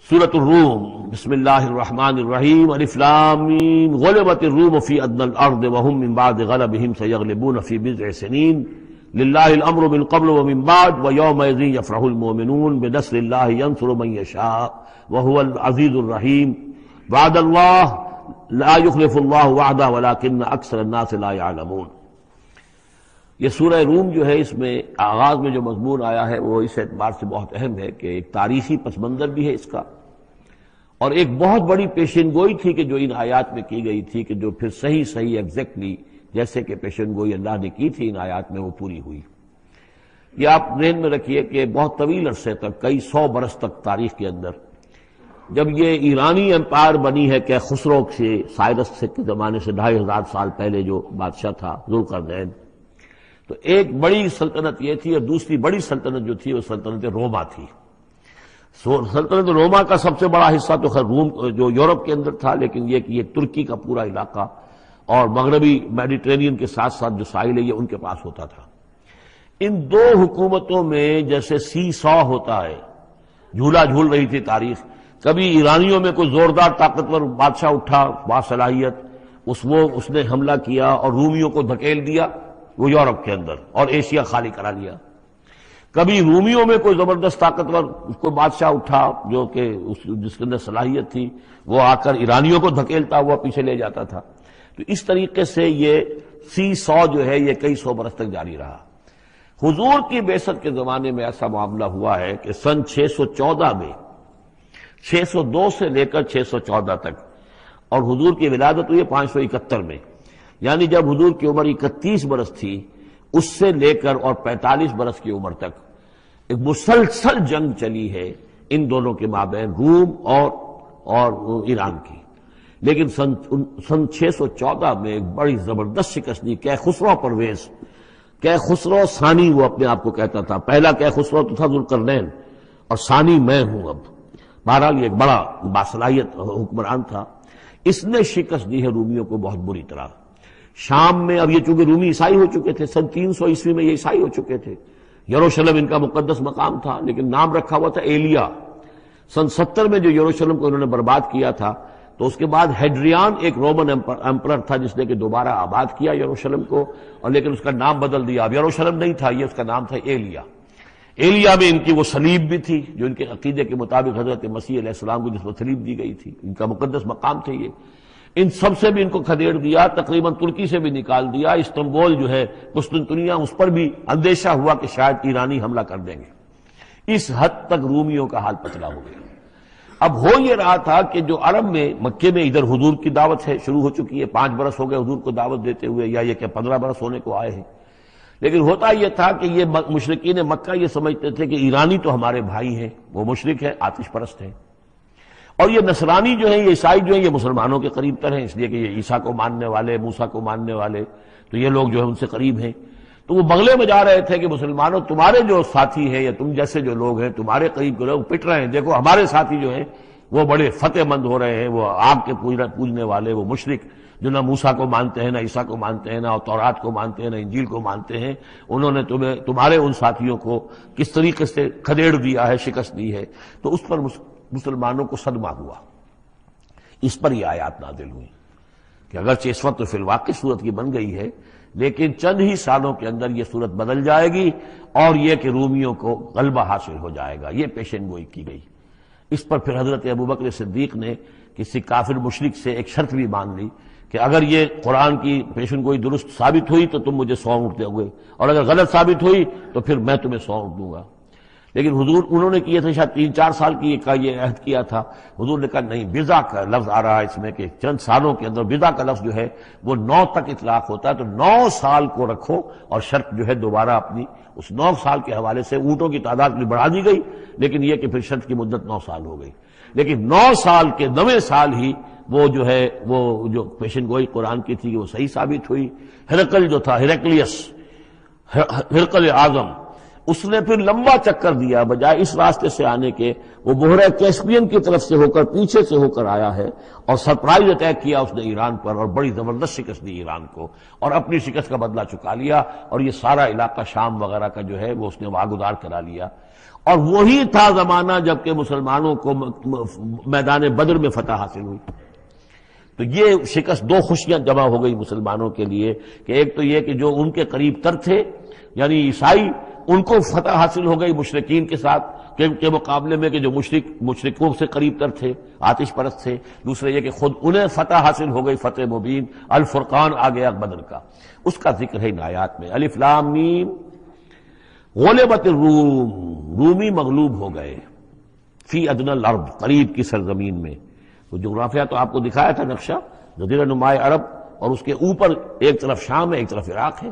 سورۃ الروم بسم اللہ الرحمن الرحیم الف لام میم غلبت الروم فی ادنى الارض وهم من بعد غلبهم سيغلبون في بضع سنين لله الامر من قبل ومن بعد ويومئذ يفرح المؤمنون بنصر الله ينصر من يشاء وهو العزيز الرحيم وعد الله لا يخلف الله وعده ولكن اکثر الناس لا يعلمون۔ یہ سورہ روم جو ہے، اس میں آغاز میں جو مضمون آیا ہے وہ اس اعتبار سے بہت اہم ہے کہ ایک تاریخی پس منظر بھی ہے اس کا، اور ایک بہت بڑی پیشن گوئی تھی کہ جو ان آیات میں کی گئی تھی کہ جو پھر صحیح ایگزیکٹلی جیسے کہ پیشن گوئی اللہ نے کی تھی ان آیات میں وہ پوری ہوئی۔ یہ آپ ذہن میں رکھیے کہ بہت طویل عرصے تک، کئی 100 برس تک تاریخ کے اندر، جب یہ ایرانی امپائر بنی ہے کہ خسرو سے سائرس کے زمانے سے 2500 سال پہلے جو بادشاہ تھا ذوالقرنین، تو ایک بڑی سلطنت یہ تھی، اور دوسری بڑی سلطنت جو تھی وہ سلطنت روما تھی۔ سلطنت روما کا سب سے بڑا حصہ تو خیر روم جو یورپ کے اندر تھا، لیکن یہ کہ یہ ترکی کا پورا علاقہ اور مغربی میڈیٹرینین کے ساتھ ساتھ جو ساحل ہے یہ ان کے پاس ہوتا تھا۔ ان دو حکومتوں میں جیسے سی سو ہوتا ہے، جھولا جھول رہی تھی تاریخ۔ کبھی ایرانیوں میں کوئی زوردار طاقتور بادشاہ اٹھا باصلاحیت، اس نے حملہ کیا اور رومیوں کو دھکیل دیا وہ یورپ کے اندر اور ایشیا خالی کرا لیا۔ کبھی رومیوں میں کوئی زبردست طاقتور کوئی بادشاہ اٹھا جو کہ جس کے اندر صلاحیت تھی، وہ آ کر ایرانیوں کو دھکیلتا ہوا پیچھے لے جاتا تھا۔ تو اس طریقے سے یہ سی 100 جو ہے یہ کئی 100 برس تک جاری رہا۔ حضور کی بعثت کے زمانے میں ایسا معاملہ ہوا ہے کہ سن 614 میں، 602 سے لے کر 614 تک، اور حضور کی ولادت ہوئی 571 میں، یعنی جب حضور کی عمر 31 برس تھی اس سے لے کر اور 45 برس کی عمر تک ایک مسلسل جنگ چلی ہے ان دونوں کے مابین، روم اور ایران کی۔ لیکن سن 614 میں ایک بڑی زبردست شکست دی کیخسرو پرویز، کیخسرو ثانی وہ اپنے آپ کو کہتا تھا، پہلا کیخسرو تو تھا ذوالقرنین اور ثانی میں ہوں اب۔ بہرحال یہ ایک بڑا باصلاحیت حکمران تھا، اس نے شکست دی ہے رومیوں کو بہت بری طرح۔ شام میں، اب یہ چونکہ رومی عیسائی ہو چکے تھے، سن 300 عیسوی میں یہ عیسائی ہو چکے تھے، یروشلم ان کا مقدس مقام تھا لیکن نام رکھا ہوا تھا ایلیا۔ سن 70 میں جو یروشلم کو انہوں نے برباد کیا تھا، تو اس کے بعد ہیڈریان ایک رومن امپرر تھا جس نے کہ دوبارہ آباد کیا یروشلم کو، اور لیکن اس کا نام بدل دیا، اب یروشلم نہیں تھا یہ، اس کا نام تھا ایلیا۔ ایلیا میں ان کی وہ صلیب بھی تھی جو ان کے عقیدے کے مطابق حضرت مسیح علیہ السلام کو جس کو صلیب دی گئی تھی، ان کا مقدس مقام تھے یہ۔ ان سب سے بھی ان کو کھدیڑ دیا، تقریباً ترکی سے بھی نکال دیا، استنبول جو ہے قسطنطنیہ اس پر بھی اندیشہ ہوا کہ شاید ایرانی حملہ کر دیں گے۔ اس حد تک رومیوں کا حال پتلا ہو گیا۔ اب ہو یہ رہا تھا کہ جو عرب میں مکے میں ادھر حضور کی دعوت ہے شروع ہو چکی ہے، 5 برس ہو گئے حضور کو دعوت دیتے ہوئے، یا یہ کہ 15 برس ہونے کو آئے ہیں، لیکن ہوتا یہ تھا کہ یہ مشرکین مکہ یہ سمجھتے تھے کہ ایرانی تو ہمارے بھائی ہیں، وہ مشرک ہیں، آتش پرست ہیں، اور یہ نصرانی جو ہیں، یہ عیسائی جو ہیں، یہ مسلمانوں کے قریب تر ہیں، اس لیے کہ یہ عیسیٰ کو ماننے والے، موسیٰ کو ماننے والے، تو یہ لوگ جو ہیں ان سے قریب ہیں۔ تو وہ بغلے میں جا رہے تھے کہ مسلمانوں تمہارے جو ساتھی ہیں یا تم جیسے جو لوگ ہیں تمہارے قریب کے لوگ پٹ رہے ہیں، دیکھو ہمارے ساتھی جو ہیں وہ بڑے فتح مند ہو رہے ہیں، وہ آگ کے پوجنے والے، وہ مشرک جو نہ موسیٰ کو مانتے ہیں، نہ عیسیٰ کو مانتے ہیں، نہ تورات کو مانتے ہیں، نہ انجیل کو مانتے ہیں، انہوں نے تمہارے ان ساتھیوں کو کس طریقے سے کھدیڑ دیا ہے، شکست دی ہے۔ تو اس پر مسلمانوں کو صدمہ ہوا، اس پر یہ آیات نازل ہوئی کہ اگرچہ اس وقت تو فی الواقع صورت کی بن گئی ہے، لیکن چند ہی سالوں کے اندر یہ صورت بدل جائے گی، اور یہ کہ رومیوں کو غلبہ حاصل ہو جائے گا، یہ پیشن گوئی کی گئی۔ اس پر پھر حضرت ابوبکر صدیق نے کسی کافر مشرک سے ایک شرط بھی مان لی کہ اگر یہ قرآن کی پیشن گوئی درست ثابت ہوئی تو تم مجھے 100 اونٹ دو گے، اور اگر غلط ثابت ہوئی تو پھر میں تمہیں 100 اونٹ دوں گا۔ لیکن حضور انہوں نے کیے تھے شاید 3-4 سال کی یہ عہد کیا تھا، حضور نے کہا نہیں، بضع کا لفظ آ رہا ہے اس میں کہ چند سالوں کے اندر، بضع کا لفظ جو ہے وہ 9 تک اطلاق ہوتا ہے، تو 9 سال کو رکھو، اور شرط جو ہے دوبارہ اپنی اس 9 سال کے حوالے سے اونٹوں کی تعداد بھی بڑھا دی گئی، لیکن یہ کہ پھر شرط کی مدت 9 سال ہو گئی۔ لیکن 9 سال کے 9ویں سال ہی وہ جو ہے وہ جو پیشن گوئی قرآن کی تھی وہ صحیح ثابت ہوئی۔ ہرقل جو تھا، ہرقل اعظم، اس نے پھر لمبا چکر دیا، بجائے اس راستے سے آنے کے وہ بحیرہ کیسپین کی طرف سے ہو کر پیچھے سے ہو کر آیا ہے، اور سرپرائز اٹیک کیا اس نے ایران پر، اور بڑی زبردست شکست دی ایران کو، اور اپنی شکست کا بدلہ چکا لیا، اور یہ سارا علاقہ شام وغیرہ کا جو ہے وہ اس نے واگزار کرا لیا۔ اور وہی تھا زمانہ جب کہ مسلمانوں کو میدان بدر میں فتح حاصل ہوئی۔ تو یہ شکست، دو خوشیاں جمع ہو گئی مسلمانوں کے لیے، کہ ایک تو یہ کہ جو ان کے قریب تر تھے یعنی عیسائی، ان کو فتح حاصل ہو گئی مشرکین کے ساتھ کے مقابلے میں، کہ جو مشرکوں سے قریب تر تھے، آتش پرست تھے۔ دوسرے یہ کہ خود انہیں فتح حاصل ہو گئی، فتح مبین، الفرقان آ گیا بدر کا، اس کا ذکر ہے ان آیات میں۔ الف لام میم غلبت الروم، رومی مغلوب ہو گئے، فی ادنی الارض، قریب کی سرزمین میں۔ تو جغرافیہ تو آپ کو دکھایا تھا نقشہ، جزیرہ نماء عرب، اور اس کے اوپر ایک طرف شام ہے، ایک طرف عراق ہے،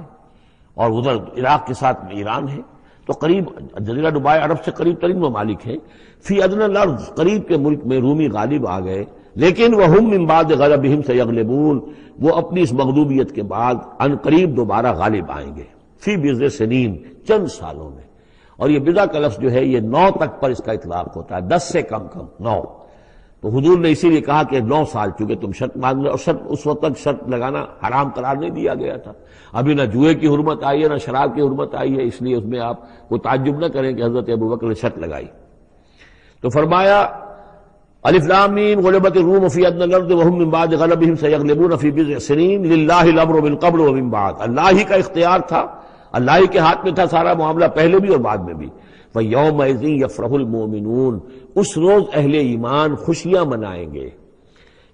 اور ادھر عراق کے ساتھ ایران ہے، تو قریب جزیرہ نماء عرب سے قریب ترین ممالک ہیں۔ فی ادنی الارض، قریب کے ملک میں رومی غالب آ گئے، لیکن وہم من بعد غلبہم سیغلبون، وہ اپنی اس مغلوبیت کے بعد ان قریب دوبارہ غالب آئیں گے، فی بضع سنین، چند سالوں میں۔ اور یہ بضع کا لفظ جو ہے یہ 9 تک پر اس کا اطلاق ہوتا ہے، 10 سے کم 9۔ تو حضور نے اسی لیے کہا کہ 9 سال، چونکہ تم شرط مان لو، اور شرط اس وقت تک شرط لگانا حرام قرار نہیں دیا گیا تھا، ابھی نہ جوئے کی حرمت آئی ہے نہ شراب کی حرمت آئی ہے، اس لیے اس میں آپ کو تعجب نہ کریں کہ حضرت ابوبکر نے شرط لگائی۔ تو فرمایا الف لام میم غلبت الروم فی ادنی الارض وهم من بعد غلبهم سیغلبون فی بضع سنین للہ الامر من قبل ومن بعد، اللہ ہی کا اختیار تھا، اللہ ہی کے ہاتھ میں تھا سارا معاملہ، پہلے بھی اور بعد میں بھی۔ فَيَوْمَئِذٍ يَفْرَحُ الْمُؤْمِنُونَ، اس روز اہل ایمان خوشیاں منائیں گے۔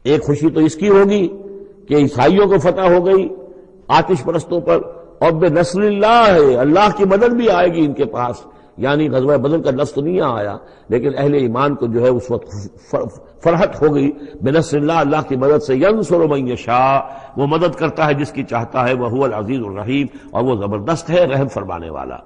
ایک خوشی تو اس کی ہوگی کہ عیسائیوں کو فتح ہو گئی آتش پرستوں پر، اور بے نصر اللہ ہے، اللہ کی مدد بھی آئے گی ان کے پاس، یعنی غزوہ بدر کا لفظ تو نہیں آیا، لیکن اہل ایمان کو جو ہے اس وقت فرحت ہو گئی بے نصر اللہ، اللہ کی مدد سے۔ يَنْصُرُ مَن يَشَاءُ، وہ مدد کرتا ہے جس کی چاہتا ہے، وَهُوَ الْعَزِيزُ الرَّحِيمُ، اور وہ زبردست ہے، رحم فرمانے والا۔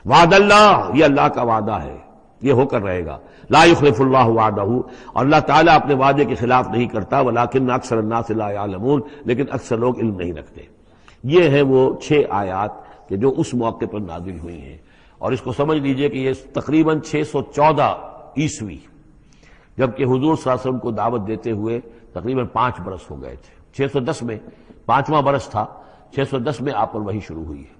وعد اللہ، یہ اللہ کا وعدہ ہے، یہ ہو کر رہے گا۔ لا یخلف اللہ وعدہ، اور اللہ تعالیٰ اپنے وعدے کے خلاف نہیں کرتا، ولکن اکثر الناس لا یعلمون، لیکن اکثر لوگ علم نہیں رکھتے۔ یہ ہیں وہ 6 آیات کہ جو اس موقع پر نازل ہوئی ہیں، اور اس کو سمجھ لیجئے کہ یہ تقریباً 614 عیسوی، جبکہ حضور صلی اللہ علیہ وسلم کو دعوت دیتے ہوئے تقریباً 5 برس ہو گئے تھے۔ 610 میں 5واں برس تھا، 610 میں آپ پر وحی شروع ہوئی ہے،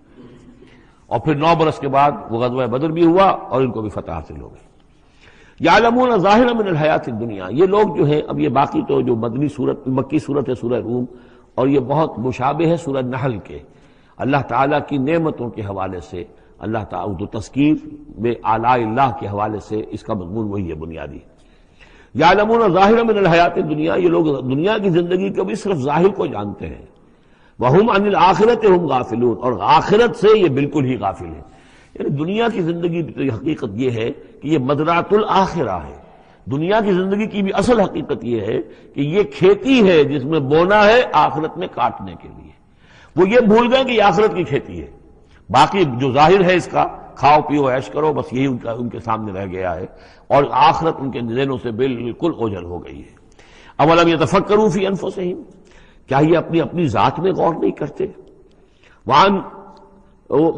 اور پھر 9 برس کے بعد وہ غزوہ بدر بھی ہوا اور ان کو بھی فتح حاصل ہو گئی۔ یعلمون ظاہرا من الحیات الدنیا، یہ لوگ جو ہیں، اب یہ باقی تو جو مکی صورت ہے سورہ روم، اور یہ بہت مشابہ ہے سورہ نحل کے، اللہ تعالیٰ کی نعمتوں کے حوالے سے، اللہ تعالیٰ تو تذکیر میں آلاء اللہ کے حوالے سے اس کا مضمون وہی ہے بنیادی۔ یعلمون ظاہرا من الحیات الدنیا، یہ لوگ دنیا کی زندگی کو بھی صرف ظاہر کو جانتے ہیں، وَهُمْ عَنِ الْآخِرَةِ هُمْ غَافِلُونَ، اور آخرت سے یہ بالکل ہی غافل ہیں۔ یعنی دنیا کی زندگی کی حقیقت یہ ہے کہ یہ مزرعۃ الآخرہ ہے، دنیا کی زندگی کی بھی اصل حقیقت یہ ہے کہ یہ کھیتی ہے جس میں بونا ہے آخرت میں کاٹنے کے لیے۔ وہ یہ بھول گئے کہ یہ آخرت کی کھیتی ہے، باقی جو ظاہر ہے اس کا کھاؤ پیو عیش کرو، بس یہی ان کے سامنے رہ گیا ہے، اور آخرت ان کے ذہنوں سے بالکل اوجھل ہو گئی ہے۔ اولم یتفکروا فی انفسہم، کیا یہ اپنی ذات میں غور نہیں کرتے؟ وان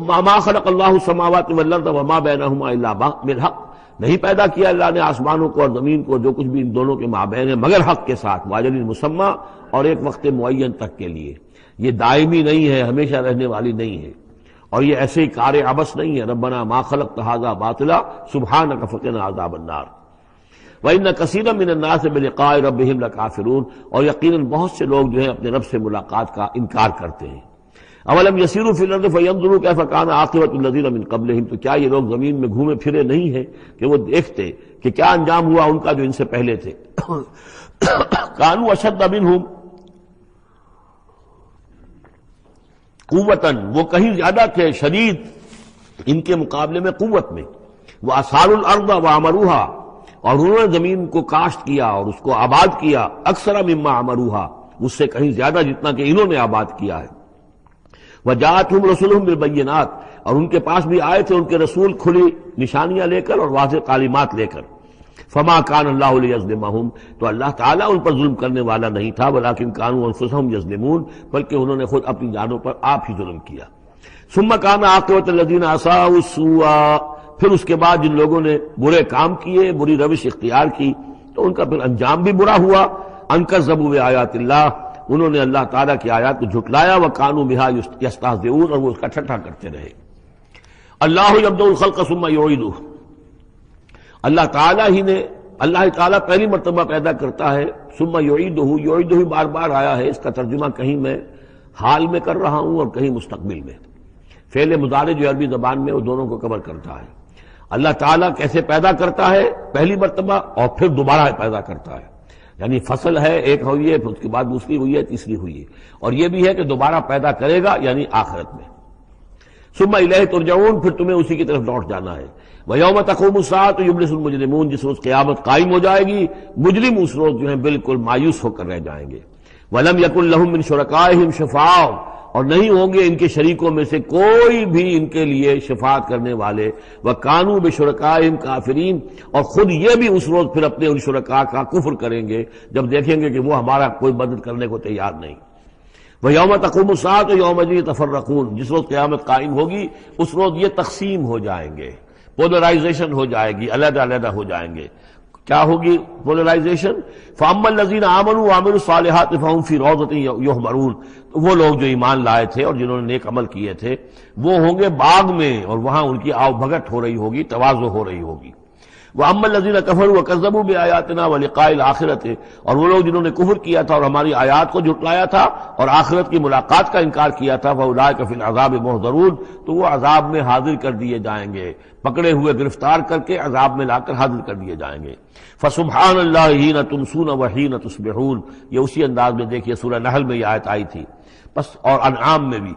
ما خلق اللہ السماوات والارض وما بینہما الا بالحق، نہیں پیدا کیا اللہ نے آسمانوں کو اور زمین کو، جو کچھ بھی ان دونوں کے مابین ہے، مگر حق کے ساتھ، واجل مسمى، اور ایک وقت معین تک کے لیے۔ یہ دائمی نہیں ہے، ہمیشہ رہنے والی نہیں ہے، اور یہ ایسے ہی کار عبث نہیں ہے۔ ربنا ما خلقت ھذا باطلا سبحانک فقنا عذاب النار۔ وَإِنَّ كَثِيرًا مِّنَ النَّاسِ بِلِقَاءِ رَبِّهِمْ لَكَافِرُونَ، اور یقیناً بہت سے لوگ جو ہیں اپنے رب سے ملاقات کا انکار کرتے ہیں۔ اولم یسیروا فی الارض فینظروا کیف کان عاقبۃ الذین من قبلہم، تو کیا یہ لوگ زمین میں گھومے پھرے نہیں ہیں کہ وہ دیکھتے کہ کیا انجام ہوا ان کا جو ان سے پہلے تھے۔ کانوا اشد منہم قوتاً، وہ کہیں زیادہ تھے شدید ان کے مقابلے میں قوت میں۔ وَأَثَارُوا الْأَرْضَ وَعَمَرُوهَا، اور انہوں نے زمین کو کاشت کیا اور اس کو آباد کیا، اکثر مما عمروہا، اس سے کہیں زیادہ جتنا کہ انہوں نے آباد کیا ہے۔ وجاءتہم رسلہم بالبینات، اور ان کے پاس بھی آئے تھے ان کے رسول کھلی نشانیاں لے کر اور واضح تعلیمات لے کر۔ فما کان اللہ لیظلمہم، تو اللہ تعالیٰ ان پر ظلم کرنے والا نہیں تھا، ولکن کانوا انفسہم یظلمون، بلکہ انہوں نے خود اپنی جانوں پر آپ ہی ظلم کیا۔ ثم کان عاقبۃ الذین اساءوا السوء، پھر اس کے بعد جن لوگوں نے برے کام کیے، بری روش اختیار کی، تو ان کا پھر انجام بھی برا ہوا۔ ان کذبوا بآیات اللہ، انہوں نے اللہ تعالیٰ کی آیات کو جھٹلایا، وکانوا بہا یستہزئون، اور وہ اس کا ٹھٹھا کرتے رہے۔ اللہ یبدأ الخلق ثم یعیدہ، اللہ تعالیٰ پہلی مرتبہ پیدا کرتا ہے، ثم یعیدہ بار بار آیا ہے، اس کا ترجمہ کہیں میں حال میں کر رہا ہوں اور کہیں مستقبل میں۔ فعل مضارع جو عربی زبان میں وہ دونوں کو کور کرتا ہے۔ اللہ تعالیٰ کیسے پیدا کرتا ہے؟ پہلی مرتبہ، اور پھر دوبارہ پیدا کرتا ہے، یعنی فصل ہے، ایک ہوئی ہے، پھر اس کے بعد دوسری ہوئی ہے، تیسری ہوئی ہے، اور یہ بھی ہے کہ دوبارہ پیدا کرے گا، یعنی آخرت میں۔ ثم الیہ ترجعون، پھر تمہیں اسی کی طرف لوٹ جانا ہے۔ وَيَوْمَ تَقُومُ السَّاعَةُ يُبْلِسُ الْمُجْرِمُونَ، جس روز قیامت قائم ہو جائے گی، مجرم اس روز جو ہیں بالکل مایوس ہو کر رہ جائیں گے۔ وَلَمْ يَكُنْ لَهُم مِّن شُرَكَائِهِمْ شَفَاعَةٌ، اور نہیں ہوں گے ان کے شریکوں میں سے کوئی بھی ان کے لیے شفاعت کرنے والے۔ وَكَانُوا بِشُرَكَائِهِمْ كَافِرِينَ، اور خود یہ بھی اس روز پھر اپنے ان شرکاء کا کفر کریں گے جب دیکھیں گے کہ وہ ہمارا کوئی مدد کرنے کو تیار نہیں۔ وَيَوْمَ تَقُومُ السَّاعَةُ يَوْمَئِذٍ يَتَفَرَّقُونَ، جس روز قیامت قائم ہوگی اس روز یہ تقسیم ہو جائیں گے، پولرائزیشن ہو جائے گی، علیحدہ علیحدہ ہو جائیں گے۔ کیا ہوگی پولرائزیشن؟ فَأَمَّا الَّذِينَ آمَنُوا وَعَمِلُوا الصَّالِحَاتِ فَهُمْ فِي رَوْضَةٍ يُحْبَرُونَ، تو وہ لوگ جو ایمان لائے تھے اور جنہوں نے نیک عمل کیے تھے وہ ہوں گے باغ میں، اور وہاں ان کی آؤ بھگت ہو رہی ہوگی، تواضع ہو رہی ہوگی۔ وَأَمَّا الَّذِينَ كَفَرُوا وَكَذَّبُوا بِآيَاتِنَا وَلِقَاءِ الْآخِرَةِ، اور وہ لوگ جنہوں نے کفر کیا تھا اور ہماری آیات کو جھٹلایا تھا اور آخرت کی ملاقات کا انکار کیا تھا، فَأُولَٰئِكَ فِي الْعَذَابِ مُحْضَرُونَ، تو وہ عذاب میں حاضر کر دیے جائیں گے، پکڑے ہوئے گرفتار کر کے عذاب میں لا کر حاضر کر دیے جائیں گے۔ فَسُبْحَانَ اللَّهِ حِينَ تُمْسُونَ وَحِينَ تُصْبِحُونَ، یہ اسی انداز میں دیکھیے سورہ نحل میں یہ آیت آئی تھی، بس اور انعام میں بھی۔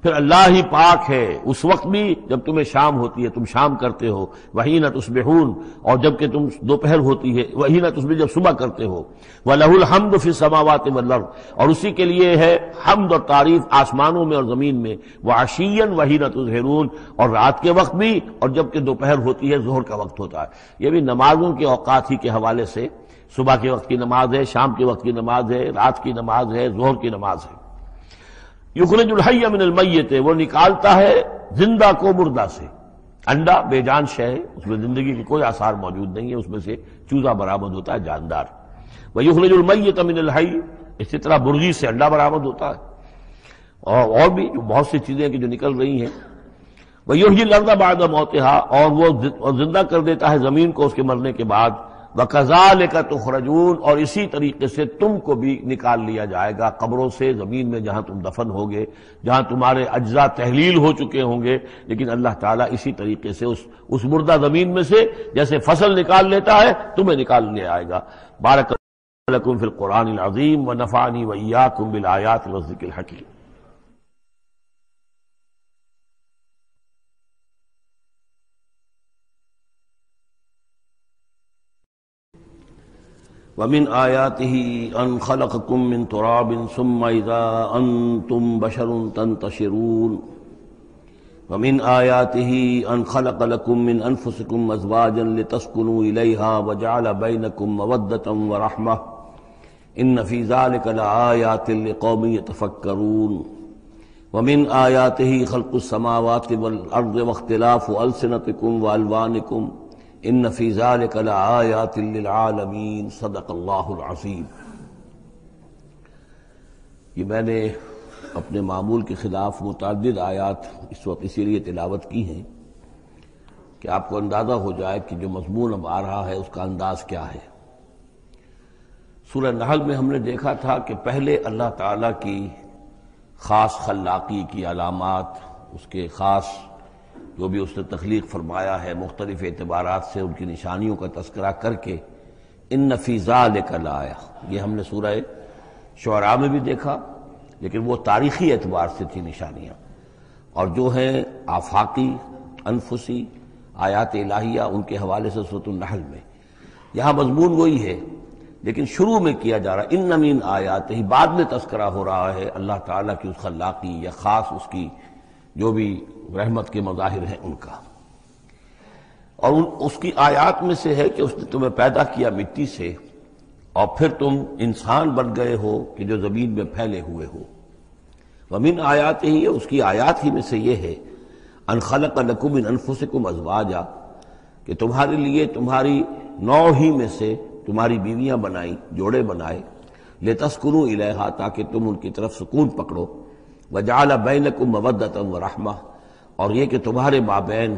پھر اللہ ہی پاک ہے اس وقت بھی جب تمہیں شام ہوتی ہے، تم شام کرتے ہو، وحین تصبحون، اور جب کہ تم دوپہر ہوتی ہے، وحین تصبح جب صبح کرتے ہو، وَلَهُ الْحَمْدُ فِي السَّمَاوَاتِ وَالْأَرْضِ، اور اسی کے لیے ہے حمد اور تعریف آسمانوں میں اور زمین میں، وَعَشِيًّا وَحِينَ تُظْهِرُونَ، اور رات کے وقت بھی اور جب کہ دوپہر ہوتی ہے، ظہر کا وقت ہوتا ہے۔ یہ بھی نمازوں کے اوقات ہی کے حوالے سے، صبح کے وقت کی نماز ہے، شام کے وقت کی نماز ہے، رات کی نماز ہے، ظہر کی نماز ہے۔ یخرج الحی من المیت، وہ نکالتا ہے زندہ کو مردہ سے۔ انڈا بے جان شے ہے، اس میں زندگی کے کوئی آثار موجود نہیں ہے، اس میں سے چوزہ برآمد ہوتا ہے جاندار۔ ویخرج المیت من الحی، اسی طرح مرغی سے انڈا برآمد ہوتا ہے، اور بھی بہت سی چیزیں کہ جو نکل رہی ہیں۔ ویحیی الارض بعد موتہا، اور وہ زندہ کر دیتا ہے زمین کو اس کے مرنے کے بعد۔ وَكَذَلِكَ تُخْرَجُونَ، اور اسی طریقے سے تم کو بھی نکال لیا جائے گا قبروں سے، زمین میں جہاں تم دفن ہوگے، جہاں تمہارے اجزاء تحلیل ہو چکے ہوں گے، لیکن اللہ تعالیٰ اسی طریقے سے اس مردہ زمین میں سے جیسے فصل نکال لیتا ہے تمہیں نکال لیا آئے گا۔ بارک لکم فی القرآن العظیم ونفعنی وإیاکم بالآیات والذکر الحکیم۔ وَمِنْ آيَاتِهِ أَنْ خَلَقَكُم مِّن تُرَابٍ ثُمَّ إِذَا أَنْتُمْ بَشَرٌ تَنْتَشِرُونَ وَمِنْ آيَاتِهِ أَنْ خَلَقَ لَكُم مِّنْ أَنفُسِكُمْ أَزْوَاجًا لِتَسْكُنُوا إِلَيْهَا وَجَعَلَ بَيْنَكُم مَّوَدَّةً وَرَحْمَةً إِنَّ فِي ذَلِكَ لَآيَاتٍ لِقَوْمٍ يَتَفَكَّرُونَ وَمِنْ آيَاتِهِ خَلْقُ السَّمَاوَاتِ وَالْأَرْضِ وَاخْتِلَافُ أَلْسِنَتِكُمْ وَأَلْوَانِكُمْ ان فی ذلک لآیات للعالمین۔ صدق اللہ العظیم۔ یہ میں نے اپنے معمول کے خلاف متعدد آیات اس وقت اسی لیے تلاوت کی ہیں کہ آپ کو اندازہ ہو جائے کہ جو مضمون اب آ رہا ہے اس کا انداز کیا ہے۔ سورہ نحل میں ہم نے دیکھا تھا کہ پہلے اللہ تعالیٰ کی خاص خلاقی کی علامات، اس کے خاص جو بھی اس نے تخلیق فرمایا ہے مختلف اعتبارات سے ان کی نشانیوں کا تذکرہ کر کے ان فی ذلک لآیہ، یہ ہم نے سورہ شعراء میں بھی دیکھا، لیکن وہ تاریخی اعتبار سے تھی نشانیاں، اور جو ہیں آفاقی انفسی آیات الہیہ ان کے حوالے سے سورۃ النحل میں، یہاں مضمون وہی ہے لیکن شروع میں کیا جا رہا ان من آیات ہی، بعد میں تذکرہ ہو رہا ہے اللہ تعالیٰ کی اس خلاقی یا خاص اس کی جو بھی رحمت کے مظاہر ہیں ان کا، اور اس کی آیات میں سے ہے کہ اس نے تمہیں پیدا کیا مٹی سے اور پھر تم انسان بن گئے ہو کہ جو زمین میں پھیلے ہوئے ہو۔ ومن آیات ہی، اس کی آیات ہی میں سے یہ ہے ان خلق لکم من انفسکم ازواجا، کہ تمہارے لیے تمہاری نوع ہی میں سے تمہاری بیویاں بنائیں، جوڑے بنائے، لتسکنوا الیہا، تاکہ تم ان کی طرف سکون پکڑو، وجعل بینکم مودۃ ورحمہ، اور یہ کہ تمہارے مابین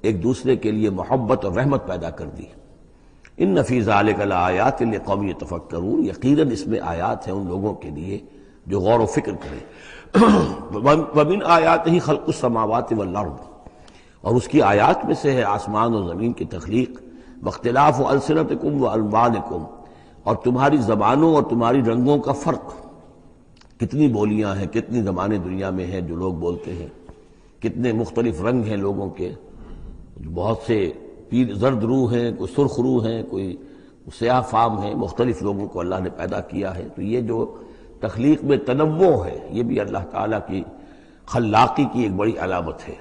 ایک دوسرے کے لیے محبت اور رحمت پیدا کر دی۔ ان فی ذلک لآیات لقوم یتفکرون، یقیناً اس میں آیات ہیں ان لوگوں کے لیے جو غور و فکر کریں۔ ومن آیاتہ خلق السماوات والارض، اور اس کی آیات میں سے ہے آسمان اور زمین کی تخلیق، واختلاف السنتکم والوانکم، اور تمہاری زبانوں اور تمہاری رنگوں کا فرق، کتنی بولیاں ہیں، کتنی زبانیں دنیا میں ہیں جو لوگ بولتے ہیں، کتنے مختلف رنگ ہیں لوگوں کے، بہت سے زرد روح ہیں، کوئی سرخ روح ہیں، کوئی سیاہ فام ہیں، مختلف لوگوں کو اللہ نے پیدا کیا ہے۔ تو یہ جو تخلیق میں تنوع ہے یہ بھی اللہ تعالیٰ کی خلاقی کی ایک بڑی علامت ہے۔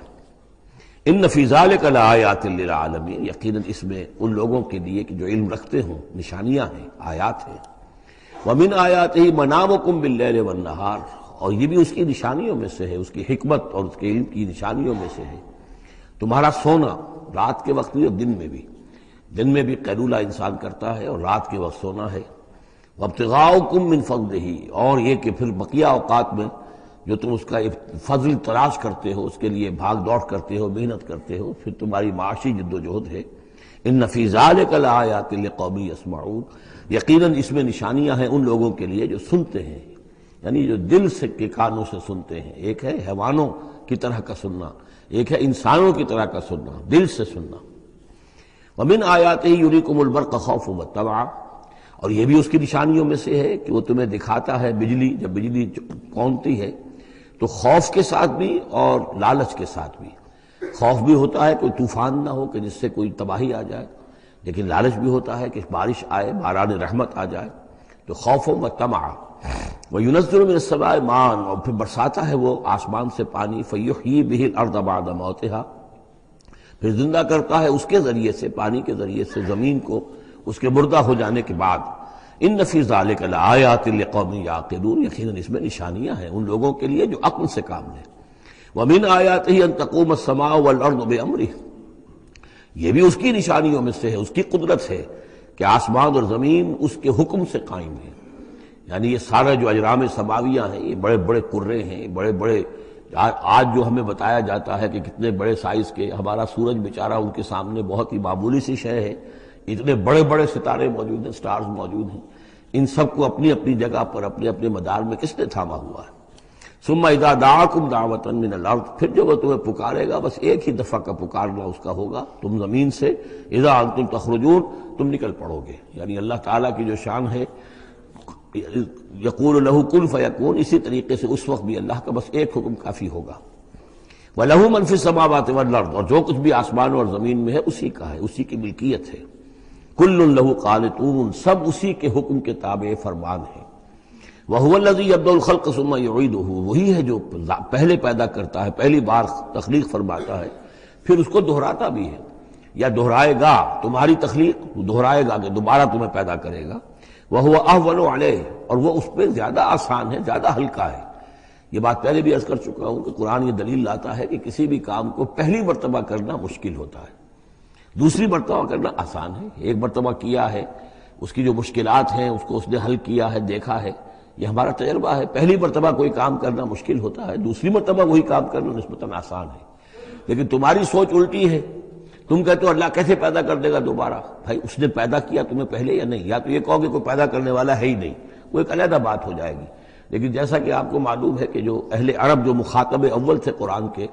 ان فی ذلک لآیات للعالمین، یقیناً اس میں ان لوگوں کے لیے کہ جو علم رکھتے ہوں نشانیاں ہیں، آیات ہیں۔ ومن آیاتہ منامکم باللیل والنہار، اور یہ بھی اس کی نشانیوں میں سے ہے، اس کی حکمت اور اس کے علم کی نشانیوں میں سے ہے تمہارا سونا، رات کے وقت بھی اور دن میں بھی قیلولہ انسان کرتا ہے اور رات کے وقت سونا ہے۔ وابتغاؤکم من فضلہ، اور یہ کہ پھر بقیہ اوقات میں جو تم اس کا فضل تلاش کرتے ہو، اس کے لیے بھاگ دوڑ کرتے ہو، محنت کرتے ہو، پھر تمہاری معاشی جد و جہد ہے۔ ان فی ذلک لآیات لقوم یسمعون، یقیناً اس میں نشانیاں ہیں ان لوگوں کے لیے جو سنتے ہیں، یعنی جو دل سے کے کانوں سے سنتے ہیں۔ ایک ہے حیوانوں کی طرح کا سننا، ایک ہے انسانوں کی طرح کا سننا، دل سے سننا۔ ومن آیاتہ یریکم البرق خوفا وطمعا، اور یہ بھی اس کی نشانیوں میں سے ہے کہ وہ تمہیں دکھاتا ہے بجلی، جب بجلی کونتی ہے تو خوف کے ساتھ بھی اور لالچ کے ساتھ بھی۔ خوف بھی ہوتا ہے کوئی طوفان نہ ہو کہ جس سے کوئی تباہی آ جائے، لیکن لالچ بھی ہوتا ہے کہ بارش آئے، باران رحمت آ جائے، تو خوف و طمع۔ وَيُنَزِّلُ مِنَ السَّمَاءِ مَاءً، اور پھر برساتا ہے وہ آسمان سے پانی، فَيُحْيِي بِهِ الْأَرْضَ بَعْدَ مَوْتِهَا، پھر زندہ کرتا ہے اس کے ذریعے سے، پانی کے ذریعے سے زمین کو اس کے مردہ ہو جانے کے بعد۔ ان فی ذلک لآیات لقوم یعقلون، یقیناً اس میں نشانیاں ہیں ان لوگوں کے لیے جو عقل سے کام لیں۔ ومن آیاتہ ان تقوم السماء والارض بامرہ، یہ بھی اس کی نشانیوں میں سے ہے، اس کی قدرت ہے کہ آسمان اور زمین اس کے حکم سے قائم ہے۔ یعنی یہ سارا جو اجرام سماویہ ہیں، یہ بڑے بڑے کرے ہیں، بڑے بڑے، آج جو ہمیں بتایا جاتا ہے کہ کتنے بڑے سائز کے، ہمارا سورج بیچارہ ان کے سامنے بہت ہی معمولی سی شے ہے، اتنے بڑے بڑے ستارے موجود ہیں، سٹارز موجود ہیں، ان سب کو اپنی اپنی جگہ پر اپنے اپنے مدار میں کس نے تھاما ہوا ہے۔ ثم اذا دعاکم دعوۃ من الارض، پھر جب وہ تمہیں پکارے گا، بس ایک ہی دفعہ کا پکارنا اس کا ہوگا، تم زمین سے، اذا انتم تخرجون، تم نکل پڑو گے۔ یعنی اللہ تعالیٰ کی جو شان ہے، یقول لہ کن فیکون، اسی طریقے سے اس وقت بھی اللہ کا بس ایک حکم کافی ہوگا۔ وَلَهُ مَن فِي السَّمَاوَاتِ وَالْأَرْضِ، اور جو کچھ بھی آسمان اور زمین میں ہے اسی کا ہے، اسی کی ملکیت ہے۔ کل لہ قانتون، سب اسی کے حکم کے تابع فرمان ہیں۔ وَهُوَ الَّذِي يَبْدَأُ الْخَلْقَ ثُمَّ يُعِيدُهُ، وہی ہے جو پہلے پیدا کرتا ہے، پہلی بار تخلیق فرماتا ہے، پھر اس کو دہراتا بھی ہے، یا دہرائے گا، تمہاری تخلیق دہرائے گا کہ دوبارہ تمہیں پیدا کرے گا۔ وَهُوَ أَهْوَنُ عَلَيْهِ، اور وہ اس پہ زیادہ آسان ہے، زیادہ ہلکا ہے۔ یہ بات پہلے بھی عرض کر چکا ہوں کہ قرآن یہ دلیل لاتا ہے کہ کسی بھی کام کو پہلی مرتبہ کرنا مشکل ہوتا ہے، دوسری مرتبہ کرنا آسان ہے۔ ایک مرتبہ کیا ہے، اس کی جو مشکلات ہیں اس کو اس نے حل کیا ہے، دیکھا ہے، یہ ہمارا تجربہ ہے۔ پہلی مرتبہ کوئی کام کرنا مشکل ہوتا ہے، دوسری مرتبہ وہی کام کرنا نسبتاً آسان ہے۔ لیکن تمہاری سوچ الٹی ہے، تم کہتے ہو اللہ کیسے پیدا کر دے گا دوبارہ؟ بھائی اس نے پیدا کیا تمہیں پہلے یا نہیں؟ یا تو یہ کہو کہ کوئی پیدا کرنے والا ہے ہی نہیں، وہ ایک علیحدہ بات ہو جائے گی۔ لیکن جیسا کہ آپ کو معلوم ہے کہ جو اہل عرب جو مخاطب اول تھے قرآن کے،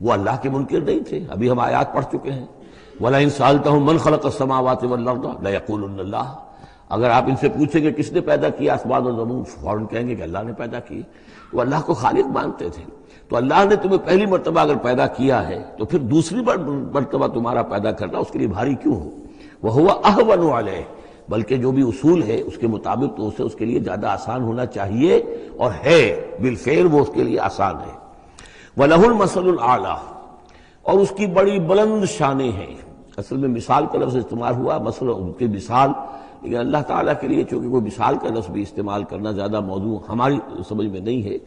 وہ اللہ کے منکر نہیں تھے۔ ابھی ہم آیات پڑھ چکے ہیں، وَلَئِن سَأَلْتَهُم مَّن خَلَقَ السَّمَاوَاتِ وَالْأَرْضَ لَيَقُولُنَّ اللَّهُ، اگر آپ ان سے پوچھیں کہ کس نے پیدا کیا آسمان اور زمین، فوراً کہیں گے کہ اللہ نے پیدا کی۔ وہ اللہ کو خالق مانتے تھے۔ تو اللہ نے تمہیں پہلی مرتبہ اگر پیدا کیا ہے تو پھر دوسری مرتبہ تمہارا پیدا کرنا اس کے لیے بھاری کیوں ہو؟ وَهُوَ أَهْوَنُ عَلَيْهِ، بلکہ جو بھی اصول ہے اس کے مطابق تو اسے اس کے لیے زیادہ آسان ہونا چاہیے، اور ہے بالفعل وہ اس کے لیے آسان ہے۔ وَلَهُ الْمَثَلُ الْأَعْلَىٰ، اور اس کی بڑی بلند شانیں ہیں۔ اصل میں مثال کا لفظ استعمال ہوا، مثلا ان کی مثال، لیکن اللہ تعالیٰ کے لیے چونکہ کوئی مثال کا لفظ بھی استعمال کرنا زیادہ موضوع ہماری سمجھ میں نہیں ہے،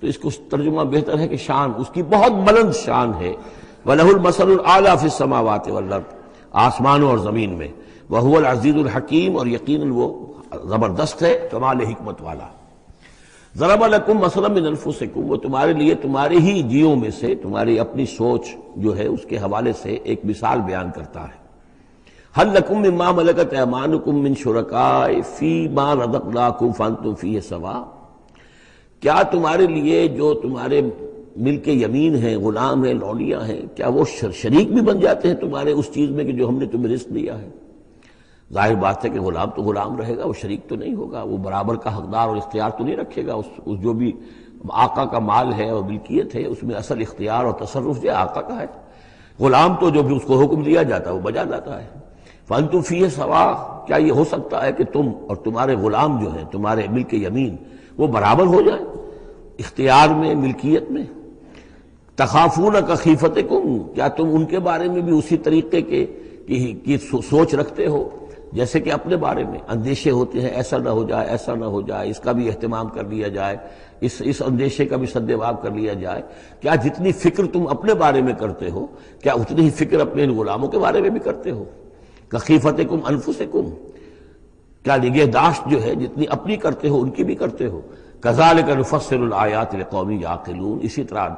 تو اس کو ترجمہ بہتر ہے کہ شان، اس کی بہت بلند شان ہے۔ وَلَهُ الْمَثَلُ الْأَعْلَىٰ فِي السَّمَاوَاتِ وَالْأَرْضِ، آسمانوں اور زمین میں۔ وَهُوَ الْعَزِيزُ الْحَكِيمُ، اور یقیناً وہ زبردست ہے، کمال حکمت والا۔ ضرب لکم مثلا من انفسکم، وہ تمہارے لیے تمہارے ہی جیوں میں سے، تمہاری اپنی سوچ جو ہے اس کے حوالے سے ایک مثال بیان کرتا ہے۔ هل لکم مما ملکت ایمانکم من شرکاء فیما رزقناکم فانتم فیہ سواء، کیا تمہارے لیے جو تمہارے ملک یمین ہیں، غلام ہیں، لونیاں ہیں، کیا وہ شریک بھی بن جاتے ہیں تمہارے اس چیز میں کہ جو ہم نے تمہیں رزق دیا ہے؟ ظاہر بات ہے کہ غلام تو غلام رہے گا، وہ شریک تو نہیں ہوگا، وہ برابر کا حقدار اور اختیار تو نہیں رکھے گا۔ اس جو بھی آقا کا مال ہے اور ملکیت ہے اس میں اصل اختیار اور تصرف جو آقا کا ہے۔ غلام تو جو بھی اس کو حکم دیا جاتا ہے وہ بجا جاتا ہے۔ فانتم فیہ سواء، کیا یہ ہو سکتا ہے کہ تم اور تمہارے غلام جو ہیں، تمہارے ملک یمین، وہ برابر ہو جائیں اختیار میں، ملکیت میں؟ تخافون کخیفتکم، کیا تم ان کے بارے میں بھی اسی طریقے کی سوچ رکھتے ہو جیسے کہ اپنے بارے میں اندیشے ہوتے ہیں، ایسا نہ ہو جائے، ایسا نہ ہو جائے، اس کا بھی اہتمام کر لیا جائے، اس اندیشے کا بھی سدباب کر لیا جائے؟ کیا جتنی فکر تم اپنے بارے میں کرتے ہو، کیا اتنی ہی فکر اپنے ان غلاموں کے بارے میں بھی کرتے ہو؟ کخیفتکم انفسکم، کیا نگہداشت جو ہے جتنی اپنی کرتے ہو ان کی بھی کرتے ہو؟ کذالک نفصل الآیات لقوم یعقلون، اسی طرح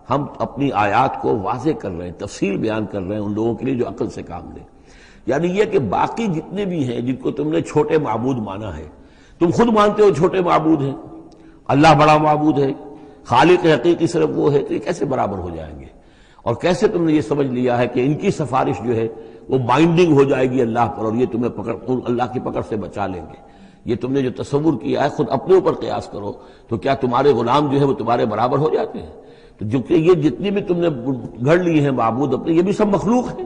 ہم اپنی آیات کو واضح کر رہے ہیں، تفصیل بیان کر رہے ہیں ان لوگوں کے لیے جو عقل سے کام لیں۔ یعنی یہ کہ باقی جتنے بھی ہیں جن کو تم نے چھوٹے معبود مانا ہے، تم خود مانتے ہو چھوٹے معبود ہیں، اللہ بڑا معبود ہے، خالق حقیقی صرف وہ ہے، تو یہ کیسے برابر ہو جائیں گے؟ اور کیسے تم نے یہ سمجھ لیا ہے کہ ان کی سفارش جو ہے وہ بائنڈنگ ہو جائے گی اللہ پر اور یہ تمہیں اللہ کی پکڑ سے بچا لیں گے؟ یہ تم نے جو تصور کیا ہے خود اپنے اوپر قیاس کرو، تو کیا تمہارے غلام جو ہے وہ تمہارے برابر ہو جاتے ہیں؟ تو جو کہ یہ جتنی بھی تم نے گھڑ لی ہیں معبود اپنے، یہ بھی سب مخلوق ہیں،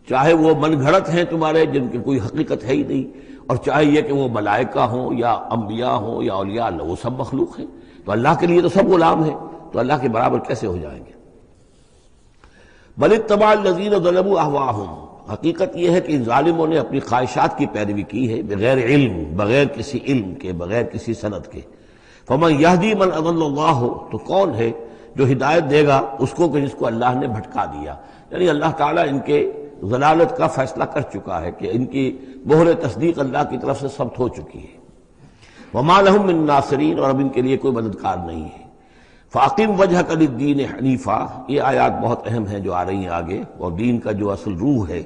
چاہے وہ من گھڑت ہیں تمہارے جن کی کوئی حقیقت ہے ہی نہیں، اور چاہے یہ کہ وہ ملائکہ ہوں یا انبیاء ہوں یا اولیاء اللہ، وہ سب مخلوق ہیں۔ تو اللہ کے لیے تو سب غلام ہیں، تو اللہ کے برابر کیسے ہو جائیں گے؟ بل اتبع الذین ظلموا اہواءہم، حقیقت یہ ہے کہ ان ظالموں نے اپنی خواہشات کی پیروی کی ہے، بغیر علم، بغیر کسی علم کے، بغیر کسی سند کے۔ فمن یہدی من اضل اللہ، تو کون ہے جو ہدایت دے گا اس کو کہ جس کو اللہ نے بھٹکا دیا؟ یعنی اللہ تعالیٰ ان کے ضلالت کا فیصلہ کر چکا ہے کہ ان کی مہر تصدیق اللہ کی طرف سے ثبت ہو چکی ہے۔ وما لهم من ناصرین، اور اب ان کے لیے کوئی مددگار نہیں ہے۔ فاقم وجہک للدین حنیفا، یہ آیات بہت اہم ہیں جو آ رہی ہیں آگے، اور دین کا جو اصل روح ہے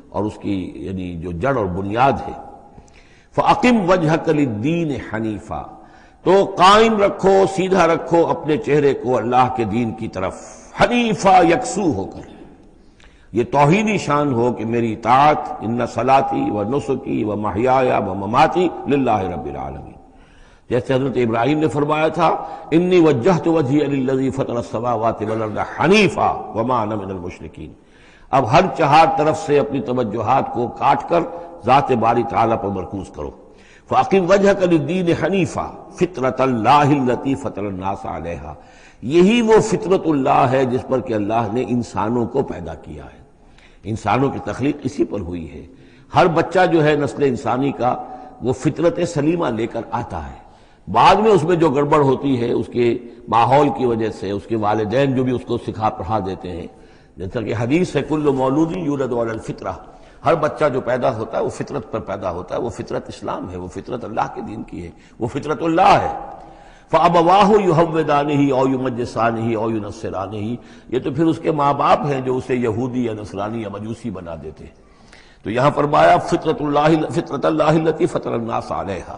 اور اس کی یعنی جو جڑ اور بنیاد ہے۔ فاقم وجہک للدین حنیفا، تو قائم رکھو، سیدھا رکھو اپنے چہرے کو اللہ کے دین کی طرف، حنیفا، یکسو ہو کر۔ یہ توحیدی شان ہو کہ میری اطاعت، ان صلاتی و نسکی و محیایا و مماتی للہ رب العالمین، جیسے حضرت ابراہیم نے فرمایا تھا انی وجہت وجہی للذی فطر السماوات والارض حنیفا وما انا من المشرکین۔ اب ہر چہار طرف سے اپنی توجہات کو کاٹ کر ذات باری تعالیٰ پر مرکوز کرو۔ فاقم وجہک للدین حنیفا فطرۃ اللہ التی فطر الناس علیہا، یہی وہ فطرت اللہ ہے جس پر کہ اللہ نے انسانوں کو پیدا کیا ہے۔ انسانوں کی تخلیق اسی پر ہوئی ہے۔ ہر بچہ جو ہے نسل انسانی کا وہ فطرت سلیمہ لے کر آتا ہے، بعد میں اس میں جو گڑبڑ ہوتی ہے اس کے ماحول کی وجہ سے، اس کے والدین جو بھی اس کو سکھا پڑھا دیتے ہیں، جیسا کہ حدیث ہے کل مولود یولد علی الفطرہ، ہر بچہ جو پیدا ہوتا ہے وہ فطرت پر پیدا ہوتا ہے، وہ فطرت اسلام ہے، وہ فطرت اللہ کے دین کی ہے، وہ فطرت اللہ ہے۔ فَأَبَوَاهُ يُهَوِّدَانِهِ أَوْ يُمَجِّسَانِهِ أَوْ يُنَصِّرَانِهِ، یہ تو پھر اس کے ماں باپ ہیں جو اسے یہودی یا نصرانی یا مجوسی بنا دیتے ہیں۔ تو یہاں فرمایا فطرت اللہ التی فطر الناس علیہا،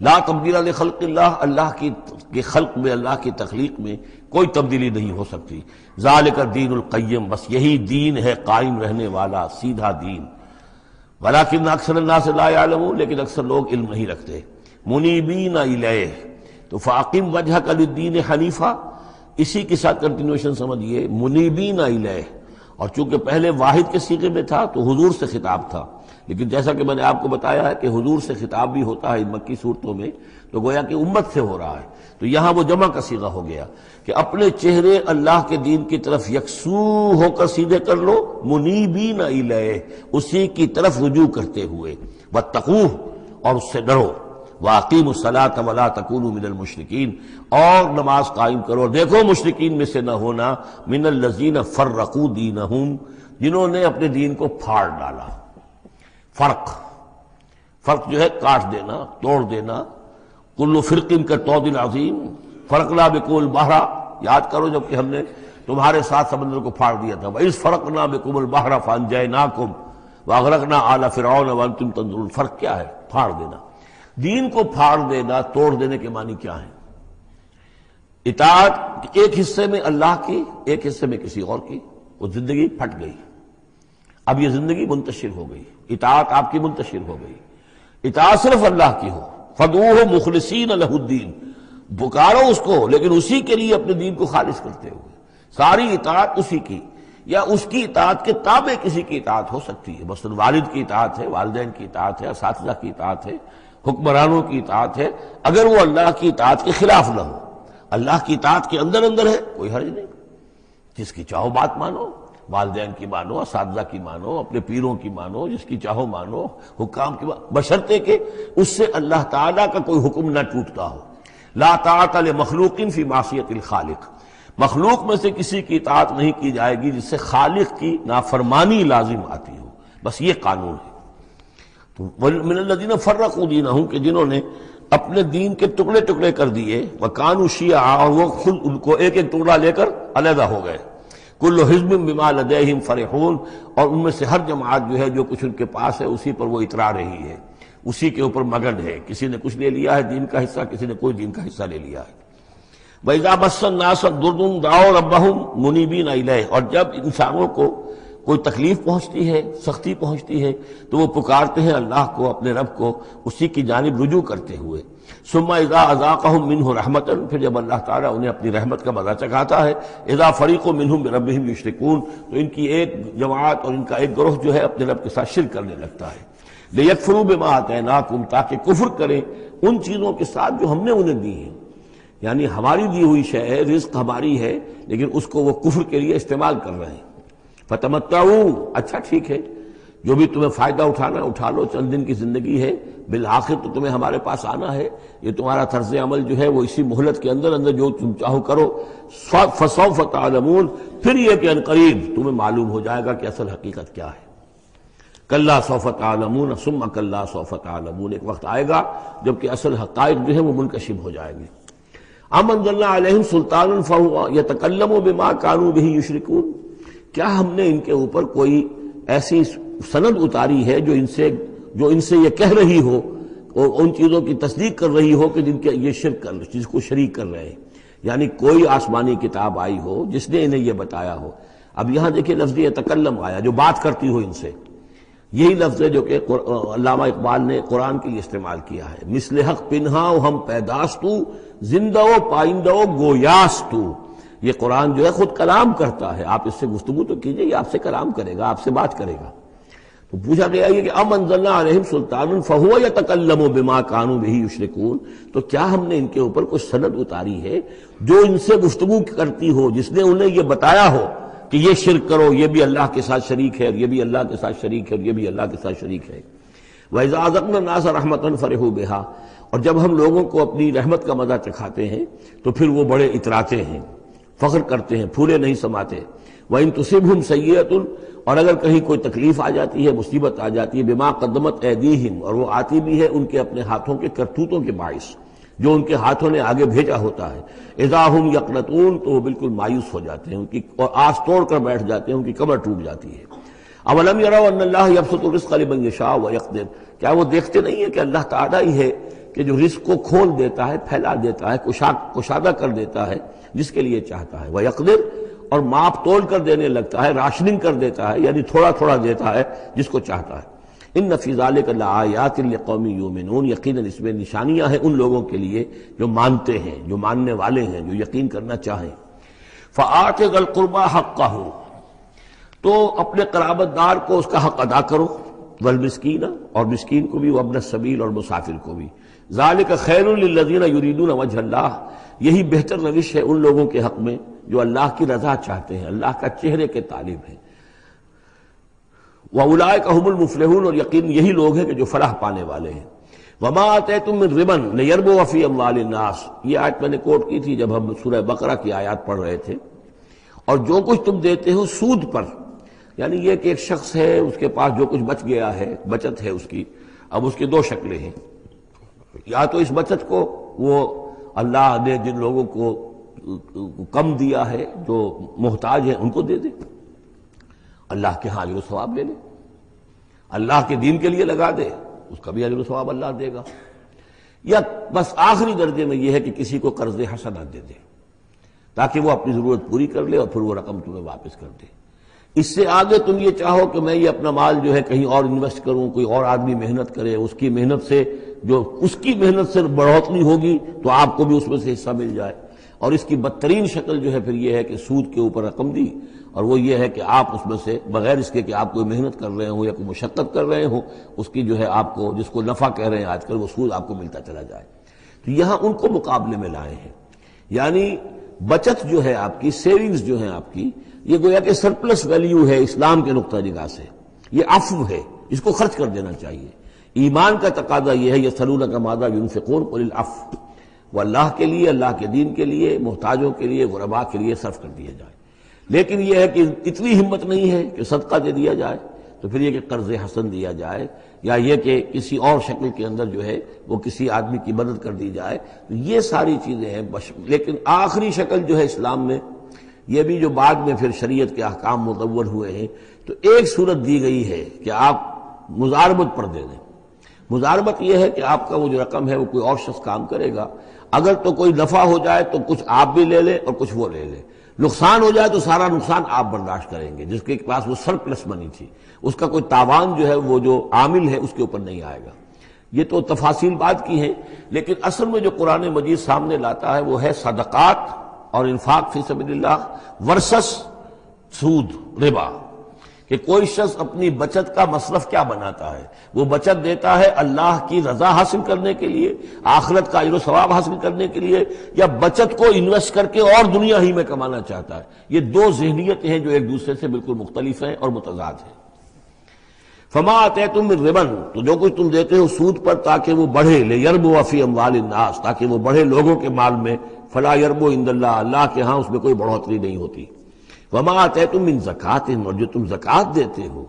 لا تبدیل لخلق اللہ، اللہ کی خلق میں، اللہ کی تخلیق میں کوئی تبدیلی نہیں ہو سکتی۔ ذالک الدین القیم، بس یہی دین ہے قائم رہنے والا سیدھا دین۔ ولکن اکثر الناس لا یعلمون، لیکن اکثر لوگ علم نہیں رکھتے۔ منیبین الیہ، تو فاقم وجہک للدین حنیفا، اسی کے ساتھ کنٹینویشن سمجھیے، منیبین الیہ، اور چونکہ پہلے واحد کے صیغے میں تھا تو حضور سے خطاب تھا، لیکن جیسا کہ میں نے آپ کو بتایا ہے کہ حضور سے خطاب بھی ہوتا ہے ان مکی صورتوں میں، تو گویا کہ امت سے ہو رہا ہے، تو یہاں وہ جمع کا صیغہ ہو گیا کہ اپنے چہرے اللہ کے دین کی طرف یکسو ہو کر سیدھے کر لو، منیبین الیہ، اسی کی طرف رجوع کرتے ہوئے، واتقوہ، اور اس سے ڈرو، وَأَقِيمُوا الصَّلَاةَ وَلَا تَكُونُوا مِنَ الْمُشْرِكِينَ، اور نماز قائم کرو، دیکھو مشرکین میں سے نہ ہونا، مِنَ الَّذِينَ فَرَّقُوا دِينَهُمْ، جنہوں نے اپنے دین کو پھاڑ ڈالا۔ فرق جو ہے کاٹ دینا، توڑ دینا، کل فرق کالطود العظیم فرقنا بکم البحر، یاد کرو جب کہ ہم نے تمہارے ساتھ سمندر کو پھاڑ دیا تھا، وَإِذْ فَرَقْنَا بِكُمُ الْبَحْرَ فَأَنْجَيْنَاكُمْ وَأَغْرَقْنَا آلَ فِرْعَوْنَ وَأَنْتُمْ تَنظُرُونَ۔ فرق کیا ہے؟ پھاڑ دینا۔ دین کو پھاڑ دینا، توڑ دینے کے معنی کیا ہیں؟ اطاعت ایک حصے میں اللہ کی، ایک حصے میں کسی اور کی، وہ زندگی پھٹ گئی۔ اب یہ زندگی منتشر ہو گئی، اطاعت آپ کی منتشر ہو گئی۔ اطاعت صرف اللہ کی ہو، فَدْعُوهُ مُخْلِصِينَ لَهُ الدِّينَ، پکارو اس کو لیکن اسی کے لیے اپنے دین کو خالص کرتے ہوئے۔ ساری اطاعت اسی کی، یا اس کی اطاعت کے تابع کسی کی اطاعت ہو سکتی ہے، مثلا والد کی اطاعت ہے، والدین کی اطاعت ہے، اساتذہ کی اطاعت ہے، حکمرانوں کی اطاعت ہے، اگر وہ اللہ کی اطاعت کے خلاف نہ ہو۔ اللہ کی اطاعت کے اندر اندر ہے، کوئی حرج نہیں، جس کی چاہو بات مانو، والدین کی مانو، اساتذہ کی مانو، اپنے پیروں کی مانو، جس کی چاہو مانو، حکام کی مانو، بشرطے کہ اس سے اللہ تعالیٰ کا کوئی حکم نہ ٹوٹتا ہو۔ لا طاعۃ لمخلوق فی معصیۃ الخالق، مخلوق میں سے کسی کی اطاعت نہیں کی جائے گی جس سے خالق کی نافرمانی لازم آتی ہو، بس یہ قانون ہے۔ تو من الذین فرقوا دینہم، کہ جنہوں نے اپنے دین کے ٹکڑے ٹکڑے کر دیے، وکانوا شیعا، اور وہ خود ان کو ایک ایک ٹکڑا لے کر علیحدہ ہو گئے۔ کل حزب بما لدیہم فرحون، اور ان میں سے ہر جماعت جو ہے جو کچھ ان کے پاس ہے اسی پر وہ اترا رہی ہے، اسی کے اوپر مگن ہے، کسی نے کچھ لے لیا ہے دین کا حصہ، کسی نے کوئی دین کا حصہ لے لیا ہے۔ وَإِذَا مَسَّ النَّاسَ ضُرٌّ دَعَوْا رَبَّهُمْ مُنِيبِينَ إِلَيْهِ، اور جب انسانوں کو کوئی تکلیف پہنچتی ہے، سختی پہنچتی ہے، تو وہ پکارتے ہیں اللہ کو، اپنے رب کو، اسی کی جانب رجوع کرتے ہوئے۔ ثُمَّ إِذَا أَذَاقَهُم مِّنْهُ رَحْمَةً، پھر جب اللہ تعالیٰ انہیں اپنی رحمت کا مزہ چکھاتا ہے، إِذَا فَرِيقٌ مِّنْهُم بِرَبِّهِمْ يُشْرِكُونَ، تو ان کی ایک جماعت اور ان کا ایک گروہ جو ہے اپنے رب کے ساتھ شرک کرنے لگتا ہے۔ لِيَكْفُرُوا بِمَا آتَيْنَاكُمْ، تاکہ کفر کریں ان چیزوں کے ساتھ جو ہم نے انہیں دی ہیں، یعنی ہماری دی ہوئی شے ہے، رزق ہماری ہے، لیکن اس کو وہ کفر کے لیے استعمال کر رہے ہیں۔ فتمتعوا، اچھا ٹھیک ہے، جو بھی تمہیں فائدہ اٹھانا اٹھا لو، چند دن کی زندگی ہے، بالآخر تو تمہیں ہمارے پاس آنا ہے، یہ تمہارا طرز عمل جو ہے وہ اسی مہلت کے اندر اندر جو تم چاہو کرو۔ فسوف تعلمون، پھر یہ کہ عنقریب تمہیں معلوم ہو جائے گا کہ اصل حقیقت کیا ہے۔ کلا سوف تعلمون ثم کلا سوف تعلمون، ایک وقت آئے گا جب کہ اصل حقائق جو ہے وہ منکشف ہو جائیں گے۔ ام انزلنا علیہم سلطانا فہو یتکلم بما کانوا بہ یشرکون، کیا ہم نے ان کے اوپر کوئی ایسی سند اتاری ہے جو ان سے یہ کہہ رہی ہو اور ان چیزوں کی تصدیق کر رہی ہو کہ جن کے یہ شرک کر جس کو شریک کر رہے ہیں، یعنی کوئی آسمانی کتاب آئی ہو جس نے انہیں یہ بتایا ہو۔ اب یہاں دیکھیں لفظ یتکلم آیا، جو بات کرتی ہو ان سے، یہی لفظ ہے جو کہ علامہ اقبال نے قرآن کے لیے استعمال کیا ہے۔ مثل حق پنہا ہم پیداستو، زندہ و پائندہ و گویاستو، یہ قرآن جو ہے خود کلام کرتا ہے، آپ اس سے گفتگو تو کیجئے، یہ آپ سے کلام کرے گا، آپ سے بات کرے گا۔ تو پوچھا گیا یہ کہ ام انزلنا علیہم سلطانا فہو یتکلم بما کانوا بہ یشرکون، تو کیا ہم نے ان کے اوپر کچھ سند اتاری ہے جو ان سے گفتگو کرتی ہو، جس نے انہیں یہ بتایا ہو کہ یہ شرک کرو، یہ بھی اللہ کے ساتھ شریک ہے، اور یہ بھی اللہ کے ساتھ شریک ہے، اور یہ بھی اللہ کے ساتھ شریک ہے۔ وَإِذَا أَذَقْنَا النَّاسَ رَحْمَةً فَرِحُوا بِهَا، اور جب ہم لوگوں کو اپنی رحمت کا مزہ چکھاتے ہیں تو پھر وہ بڑے اتراتے ہیں، فخر کرتے ہیں، پھولے نہیں سماتے۔ وَإِن تُصِبْهُمْ سَيِّئَةٌ، اور اگر کہیں کوئی تکلیف آ جاتی ہے، مصیبت آ جاتی ہے، بِمَا قَدَّمَتْ أَيْدِيهِمْ، اور وہ آتی بھی ہے ان کے اپنے ہاتھوں کے کرتوتوں کے باعث، جو ان کے ہاتھوں نے آگے بھیجا ہوتا ہے، اذا ہم یقنطون، تو وہ بالکل مایوس ہو جاتے ہیں، ان کی اور آس توڑ کر بیٹھ جاتے ہیں، ان کی کمر ٹوٹ جاتی ہے۔ اولم یروا ان اللہ یبسط الرزق لمن یشاء ویقدر، کیا وہ دیکھتے نہیں ہیں کہ اللہ تعالیٰ ہی ہے کہ جو رزق کو کھول دیتا ہے، پھیلا دیتا ہے، کشادہ کر دیتا ہے جس کے لیے چاہتا ہے، ویقدر، اور ماپ تول کر دینے لگتا ہے، راشننگ کر دیتا ہے، یعنی تھوڑا تھوڑا دیتا ہے جس کو چاہتا ہے۔ ان فی ذلک لآیات لقوم یؤمنون، یقیناً اس میں نشانیاں ہیں ان لوگوں کے لیے جو مانتے ہیں، جو ماننے والے ہیں، جو یقین کرنا چاہیں۔ فآت ذی القربى حقہ، تو اپنے قرابت دار کو اس کا حق ادا کرو، والمسکین، اور مسکین کو بھی، وابن السبیل، اور مسافر کو بھی۔ ذالک خیر للذین یریدون وجہ اللہ، یہی بہتر روش ہے ان لوگوں کے حق میں جو اللہ کی رضا چاہتے ہیں، اللہ کا چہرے کے طالب ہیں۔ وَأُولَٰئِكَ هُمُ الْمُفْلِحُونَ، اور یقین یہی لوگ ہیں کہ جو فلاح پانے والے ہیں۔ وَمَا آتَيْتُم مِّن رِّبًا لِيَرْبُوَ فِي أَمْوَالِ النَّاسِ، یہ آیت میں نے کوٹ کی تھی جب ہم سورہ بقرہ کی آیات پڑھ رہے تھے۔ اور جو کچھ تم دیتے ہو سود پر، یعنی یہ کہ ایک شخص ہے، اس کے پاس جو کچھ بچ گیا ہے، بچت ہے اس کی، اب اس کی دو شکلیں ہیں، یا تو اس بچت کو وہ اللہ نے جن لوگوں کو کم دیا ہے، جو محتاج ہیں، ان کو دے دے، اللہ کے ہاں اجر و ثواب لے لے، اللہ کے دین کے لیے لگا دے، اس کا بھی اجر و ثواب اللہ دے گا۔ یا بس آخری درجے میں یہ ہے کہ کسی کو قرض حسنہ دے دے تاکہ وہ اپنی ضرورت پوری کر لے اور پھر وہ رقم تمہیں واپس کر دے۔ اس سے آگے تم یہ چاہو کہ میں یہ اپنا مال جو ہے کہیں اور انویسٹ کروں، کوئی اور آدمی محنت کرے، اس کی محنت سے جو اس کی محنت سے بڑھوتری ہوگی تو آپ کو بھی اس میں سے حصہ مل جائے۔ اور اس کی بدترین شکل جو ہے پھر یہ ہے کہ سود کے اوپر رقم دی، اور وہ یہ ہے کہ آپ اس میں سے بغیر اس کے کہ آپ کوئی محنت کر رہے ہوں یا کوئی مشقت کر رہے ہوں، اس کی جو ہے آپ کو، جس کو نفع کہہ رہے ہیں آج کل، وہ سود آپ کو ملتا چلا جائے۔ تو یہاں ان کو مقابلے میں لائے ہیں، یعنی بچت جو ہے آپ کی، سیونگز جو ہیں آپ کی، یہ گویا کہ سرپلس ویلیو ہے اسلام کے نقطہ نگاہ سے، یہ عفو ہے، اس کو خرچ کر دینا چاہیے۔ ایمان کا تقاضا یہ ہے، یسألونک ماذا ینفقون قل العفو، وہ اللہ کے لیے، اللہ کے دین کے لیے، محتاجوں کے لیے، غرباء کے لیے صرف کر دیا جائے۔ لیکن یہ ہے کہ اتنی ہمت نہیں ہے کہ صدقہ دے دیا جائے، تو پھر یہ کہ قرض حسن دیا جائے، یا یہ کہ کسی اور شکل کے اندر جو ہے وہ کسی آدمی کی مدد کر دی جائے، تو یہ ساری چیزیں ہیں۔ لیکن آخری شکل جو ہے اسلام میں، یہ بھی جو بعد میں پھر شریعت کے احکام مدون ہوئے ہیں، تو ایک صورت دی گئی ہے کہ آپ مزاربت پر دے دیں۔ مزاربت یہ ہے کہ آپ کا وہ جو رقم ہے وہ کوئی اور شخص کام کرے گا، اگر تو کوئی نفع ہو جائے تو کچھ آپ بھی لے لیں اور کچھ وہ لے لیں، نقصان ہو جائے تو سارا نقصان آپ برداشت کریں گے، جس کے پاس وہ سرپلس منی تھی، اس کا کوئی تاوان جو ہے وہ جو عامل ہے اس کے اوپر نہیں آئے گا۔ یہ تو تفاصیل بات کی ہیں، لیکن اصل میں جو قرآن مجید سامنے لاتا ہے وہ ہے صدقات اور انفاق فی سبیل اللہ ورسس سود، ربا، کہ کوئی شخص اپنی بچت کا مصرف کیا بناتا ہے، وہ بچت دیتا ہے اللہ کی رضا حاصل کرنے کے لیے، آخرت کا اجر و ثواب حاصل کرنے کے لیے، یا بچت کو انویسٹ کر کے اور دنیا ہی میں کمانا چاہتا ہے۔ یہ دو ذہنیتیں ہیں جو ایک دوسرے سے بالکل مختلف ہیں اور متضاد ہیں۔ فما آتیتم من ربا، تو جو کچھ تم دیتے ہو سود پر تاکہ وہ بڑھے، لیربو فی اموال الناس، تاکہ وہ بڑھے لوگوں کے مال میں، فلا یربو عند اللہ، اللہ کے ہاں اس میں کوئی بڑھوتری نہیں ہوتی۔ وما آتیتم من زکوٰۃ، اور جو تم زکوٰۃ دیتے ہو،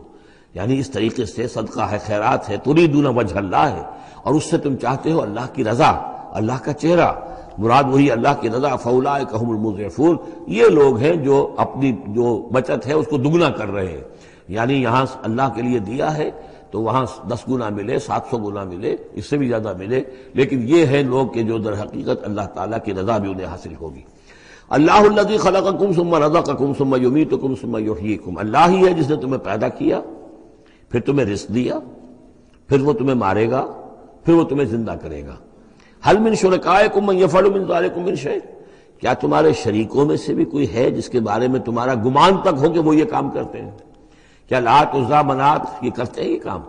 یعنی اس طریقے سے صدقہ ہے، خیرات ہے، تریدون وجہ اللہ ہے، اور اس سے تم چاہتے ہو اللہ کی رضا، اللہ کا چہرہ، مراد وہی اللہ کی رضا، فاولئک هم المضعفون، یہ لوگ ہیں جو اپنی جو بچت ہے اس کو دگنا کر رہے ہیں، یعنی یہاں اللہ کے لیے دیا ہے تو وہاں 10 گنا ملے، 700 گنا ملے، اس سے بھی زیادہ ملے، لیکن یہ ہے لوگ کہ جو در حقیقت اللہ تعالیٰ کی رضا بھی انہیں حاصل ہوگی۔ اللہ الذی خلقکم ثم رزقکم ثم یمیتکم ثم یحییکم، اللہ ہی ہے جس نے تمہیں پیدا کیا، پھر تمہیں رزق دیا، پھر وہ تمہیں مارے گا، پھر وہ تمہیں زندہ کرے گا۔ هل من شرکائکم من یفعل من ذلکم من شیء، کیا تمہارے شریکوں میں سے بھی کوئی ہے جس کے بارے میں تمہارا گمان تک ہو کہ وہ یہ کام کرتے ہیں؟ کیا لات عزیٰ منات یہ کرتے ہیں یہ کام؟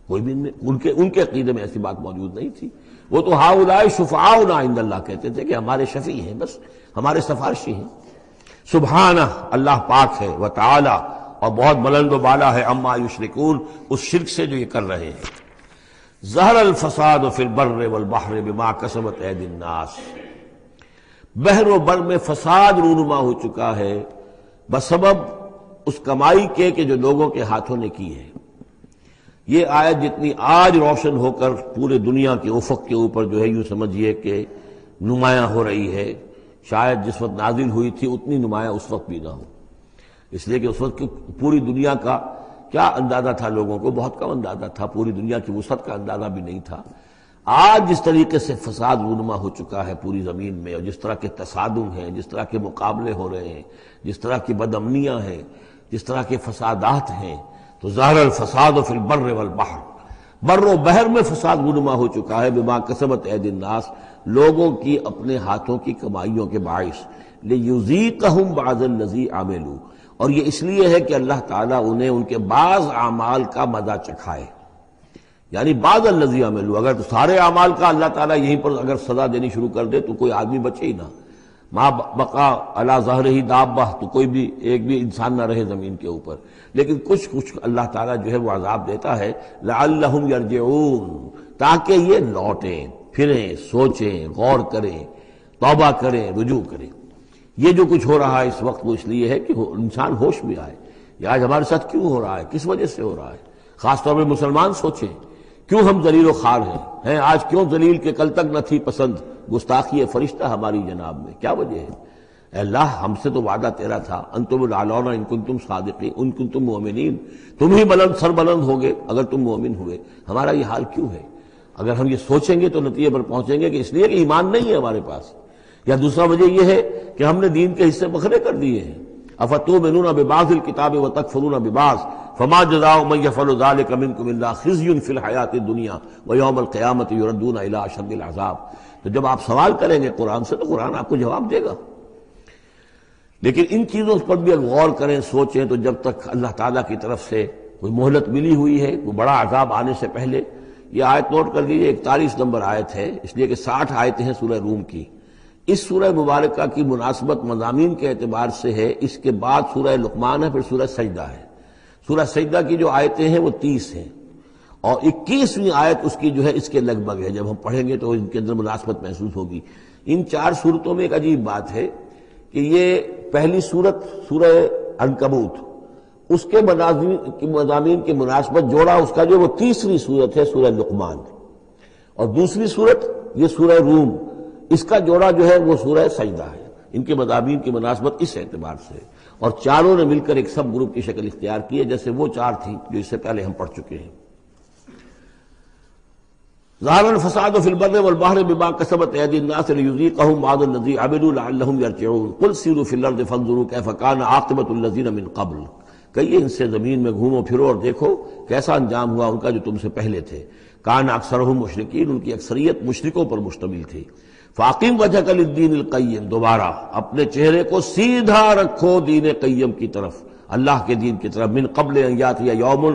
کوئی بھی ان کے عقیدے میں ایسی بات موجود نہیں تھی۔ وہ تو ہؤلاء شفعاؤنا عند اللہ کہتے تھے کہ ہمارے شفیع ہیں، بس ہمارے سفارشی ہیں۔ سبحانہ، اللہ پاک ہے، وتعالی، اور بہت بلند و بالا ہے، عما یشرکون، اس شرک سے جو یہ کر رہے ہیں۔ ظہر الفساد فی البر والبحر بما کسبت ایدی الناس، بحر و بر میں فساد رونما ہو چکا ہے بسبب اس کمائی کے کہ جو لوگوں کے ہاتھوں نے کی ہے۔ یہ آیت جتنی آج روشن ہو کر پورے دنیا کے افق کے اوپر جو ہے یوں سمجھیے کہ نمایاں ہو رہی ہے، شاید جس وقت نازل ہوئی تھی اتنی نمایاں اس وقت بھی نہ ہو، اس لیے کہ اس وقت پوری دنیا کا کیا اندازہ تھا، لوگوں کو بہت کم اندازہ تھا، پوری دنیا کی وسعت کا اندازہ بھی نہیں تھا۔ آج جس طریقے سے فساد رونما ہو چکا ہے پوری زمین میں، اور جس طرح کے تصادم ہیں، جس طرح کے مقابلے ہو رہے ہیں، جس طرح کی بد امنیاں ہیں، جس طرح کے فسادات ہیں، تو ظاہر الفساد فی البر والبحر، بر و بحر میں فساد رونما ہو چکا ہے، بما کسبت ایدی الناس، لوگوں کی اپنے ہاتھوں کی کمائیوں کے باعث، لیذیقہم بعض الذی عملوا، اور یہ اس لیے ہے کہ اللہ تعالیٰ انہیں ان کے بعض اعمال کا مزہ چکھائے، یعنی بعض الذی عملوا، اگر سارے اعمال کا اللہ تعالیٰ یہیں پر اگر سزا دینی شروع کر دے تو کوئی آدمی بچے ہی نہ، ما بقا علی ظہرہ دابہ، تو کوئی بھی ایک بھی انسان نہ رہے زمین کے اوپر، لیکن کچھ اللہ تعالیٰ جو ہے وہ عذاب دیتا ہے، لعلہم یرجعون، تاکہ یہ لوٹیں پھریں، سوچیں، غور کریں، توبہ کریں، رجوع کریں۔ یہ جو کچھ ہو رہا ہے اس وقت وہ اس لیے ہے کہ انسان ہوش میں آئے، یہ آج ہمارے ساتھ کیوں ہو رہا ہے، کس وجہ سے ہو رہا ہے، خاص طور پہ مسلمان سوچیں کیوں ہم ذلیل و خوار ہیں آج کیوں ذلیل کے کل تک نہ تھی پسند، گستاخی فرشتہ ہماری جناب میں، کیا وجہ ہے؟ اے اللہ ہم سے تو وعدہ تیرا تھا انتم الاعلون ان کنتم صادقین ان کنتم مؤمنین، تم ہی بلند سر بلند ہوگے اگر تم مومن ہوئے، ہمارا یہ حال کیوں ہے؟ اگر ہم یہ سوچیں گے تو نتیجے پر پہنچیں گے کہ اس لیے کہ ایمان نہیں ہے ہمارے پاس، یا دوسرا وجہ یہ ہے کہ ہم نے دین کے حصے بکھرے کر دیے ہیں۔ افتؤمنون ببعض الکتاب وتکفرون ببعض فما جزاء من يفعل ذلك منكم الا خزي في الحیاۃ الدنیا ویوم القیامۃ یردون الی اشد العذاب۔ تو جب آپ سوال کریں گے قرآن سے تو قرآن آپ کو جواب دے گا، لیکن ان چیزوں پر بھی اگر غور کریں سوچیں تو جب تک اللہ تعالیٰ کی طرف سے کوئی مہلت ملی ہوئی ہے، کوئی بڑا عذاب آنے سے پہلے، یہ آیت نوٹ کر لیجیے 41 نمبر آیت ہے، اس لیے کہ 60 آیتیں ہیں سورہ روم کی۔ اس سورہ مبارکہ کی مناسبت مضامین کے اعتبار سے ہے، اس کے بعد سورہ لقمان ہے، پھر سورہ سجدہ ہے۔ سورہ سجدہ کی جو آیتیں ہیں وہ 30 ہیں، اور 21ویں آیت اس کی جو ہے اس کے لگ بھگ ہے، جب ہم پڑھیں گے تو ان کے اندر مناسبت محسوس ہوگی۔ ان 4 صورتوں میں ایک عجیب بات ہے کہ یہ پہلی صورت سورہ عنکبوت، اس کے مضامین کی مناسبت جوڑا اس کا جو وہ 30ویں صورت ہے سورہ لقمان، اور دوسری صورت یہ سورہ روم، اس کا جوڑا جو ہے وہ سورہ سجدہ ہے۔ ان کے مضامین کی مناسبت اس اعتبار سے، اور چاروں نے مل کر ایک سب گروپ کی شکل اختیار کی ہے، جیسے وہ 4 تھی جو اس سے پہلے ہم پڑھ چکے ہیں۔ ظہر الفساد فی البر والبحر بما کسبت ایدی الناس لیذیقہم بعض الذی عملوا لعلہم یرجعون قل سیروا فی الارض فانظروا کیف کان عاقبۃ الذین من قبل، کہیے ان سے زمین میں گھومو پھرو اور دیکھو کیسا انجام ہوا ان کا جو تم سے پہلے تھے۔ کان اکثرہم مشرکین، ان کی اکثریت مشرکوں پر مشتمل تھی۔ فاقم وجہک للدین القیم، دوبارہ اپنے چہرے کو سیدھا رکھو دین قیم کی طرف، اللہ کے دین کی طرف، من قبل ان یاتی یوم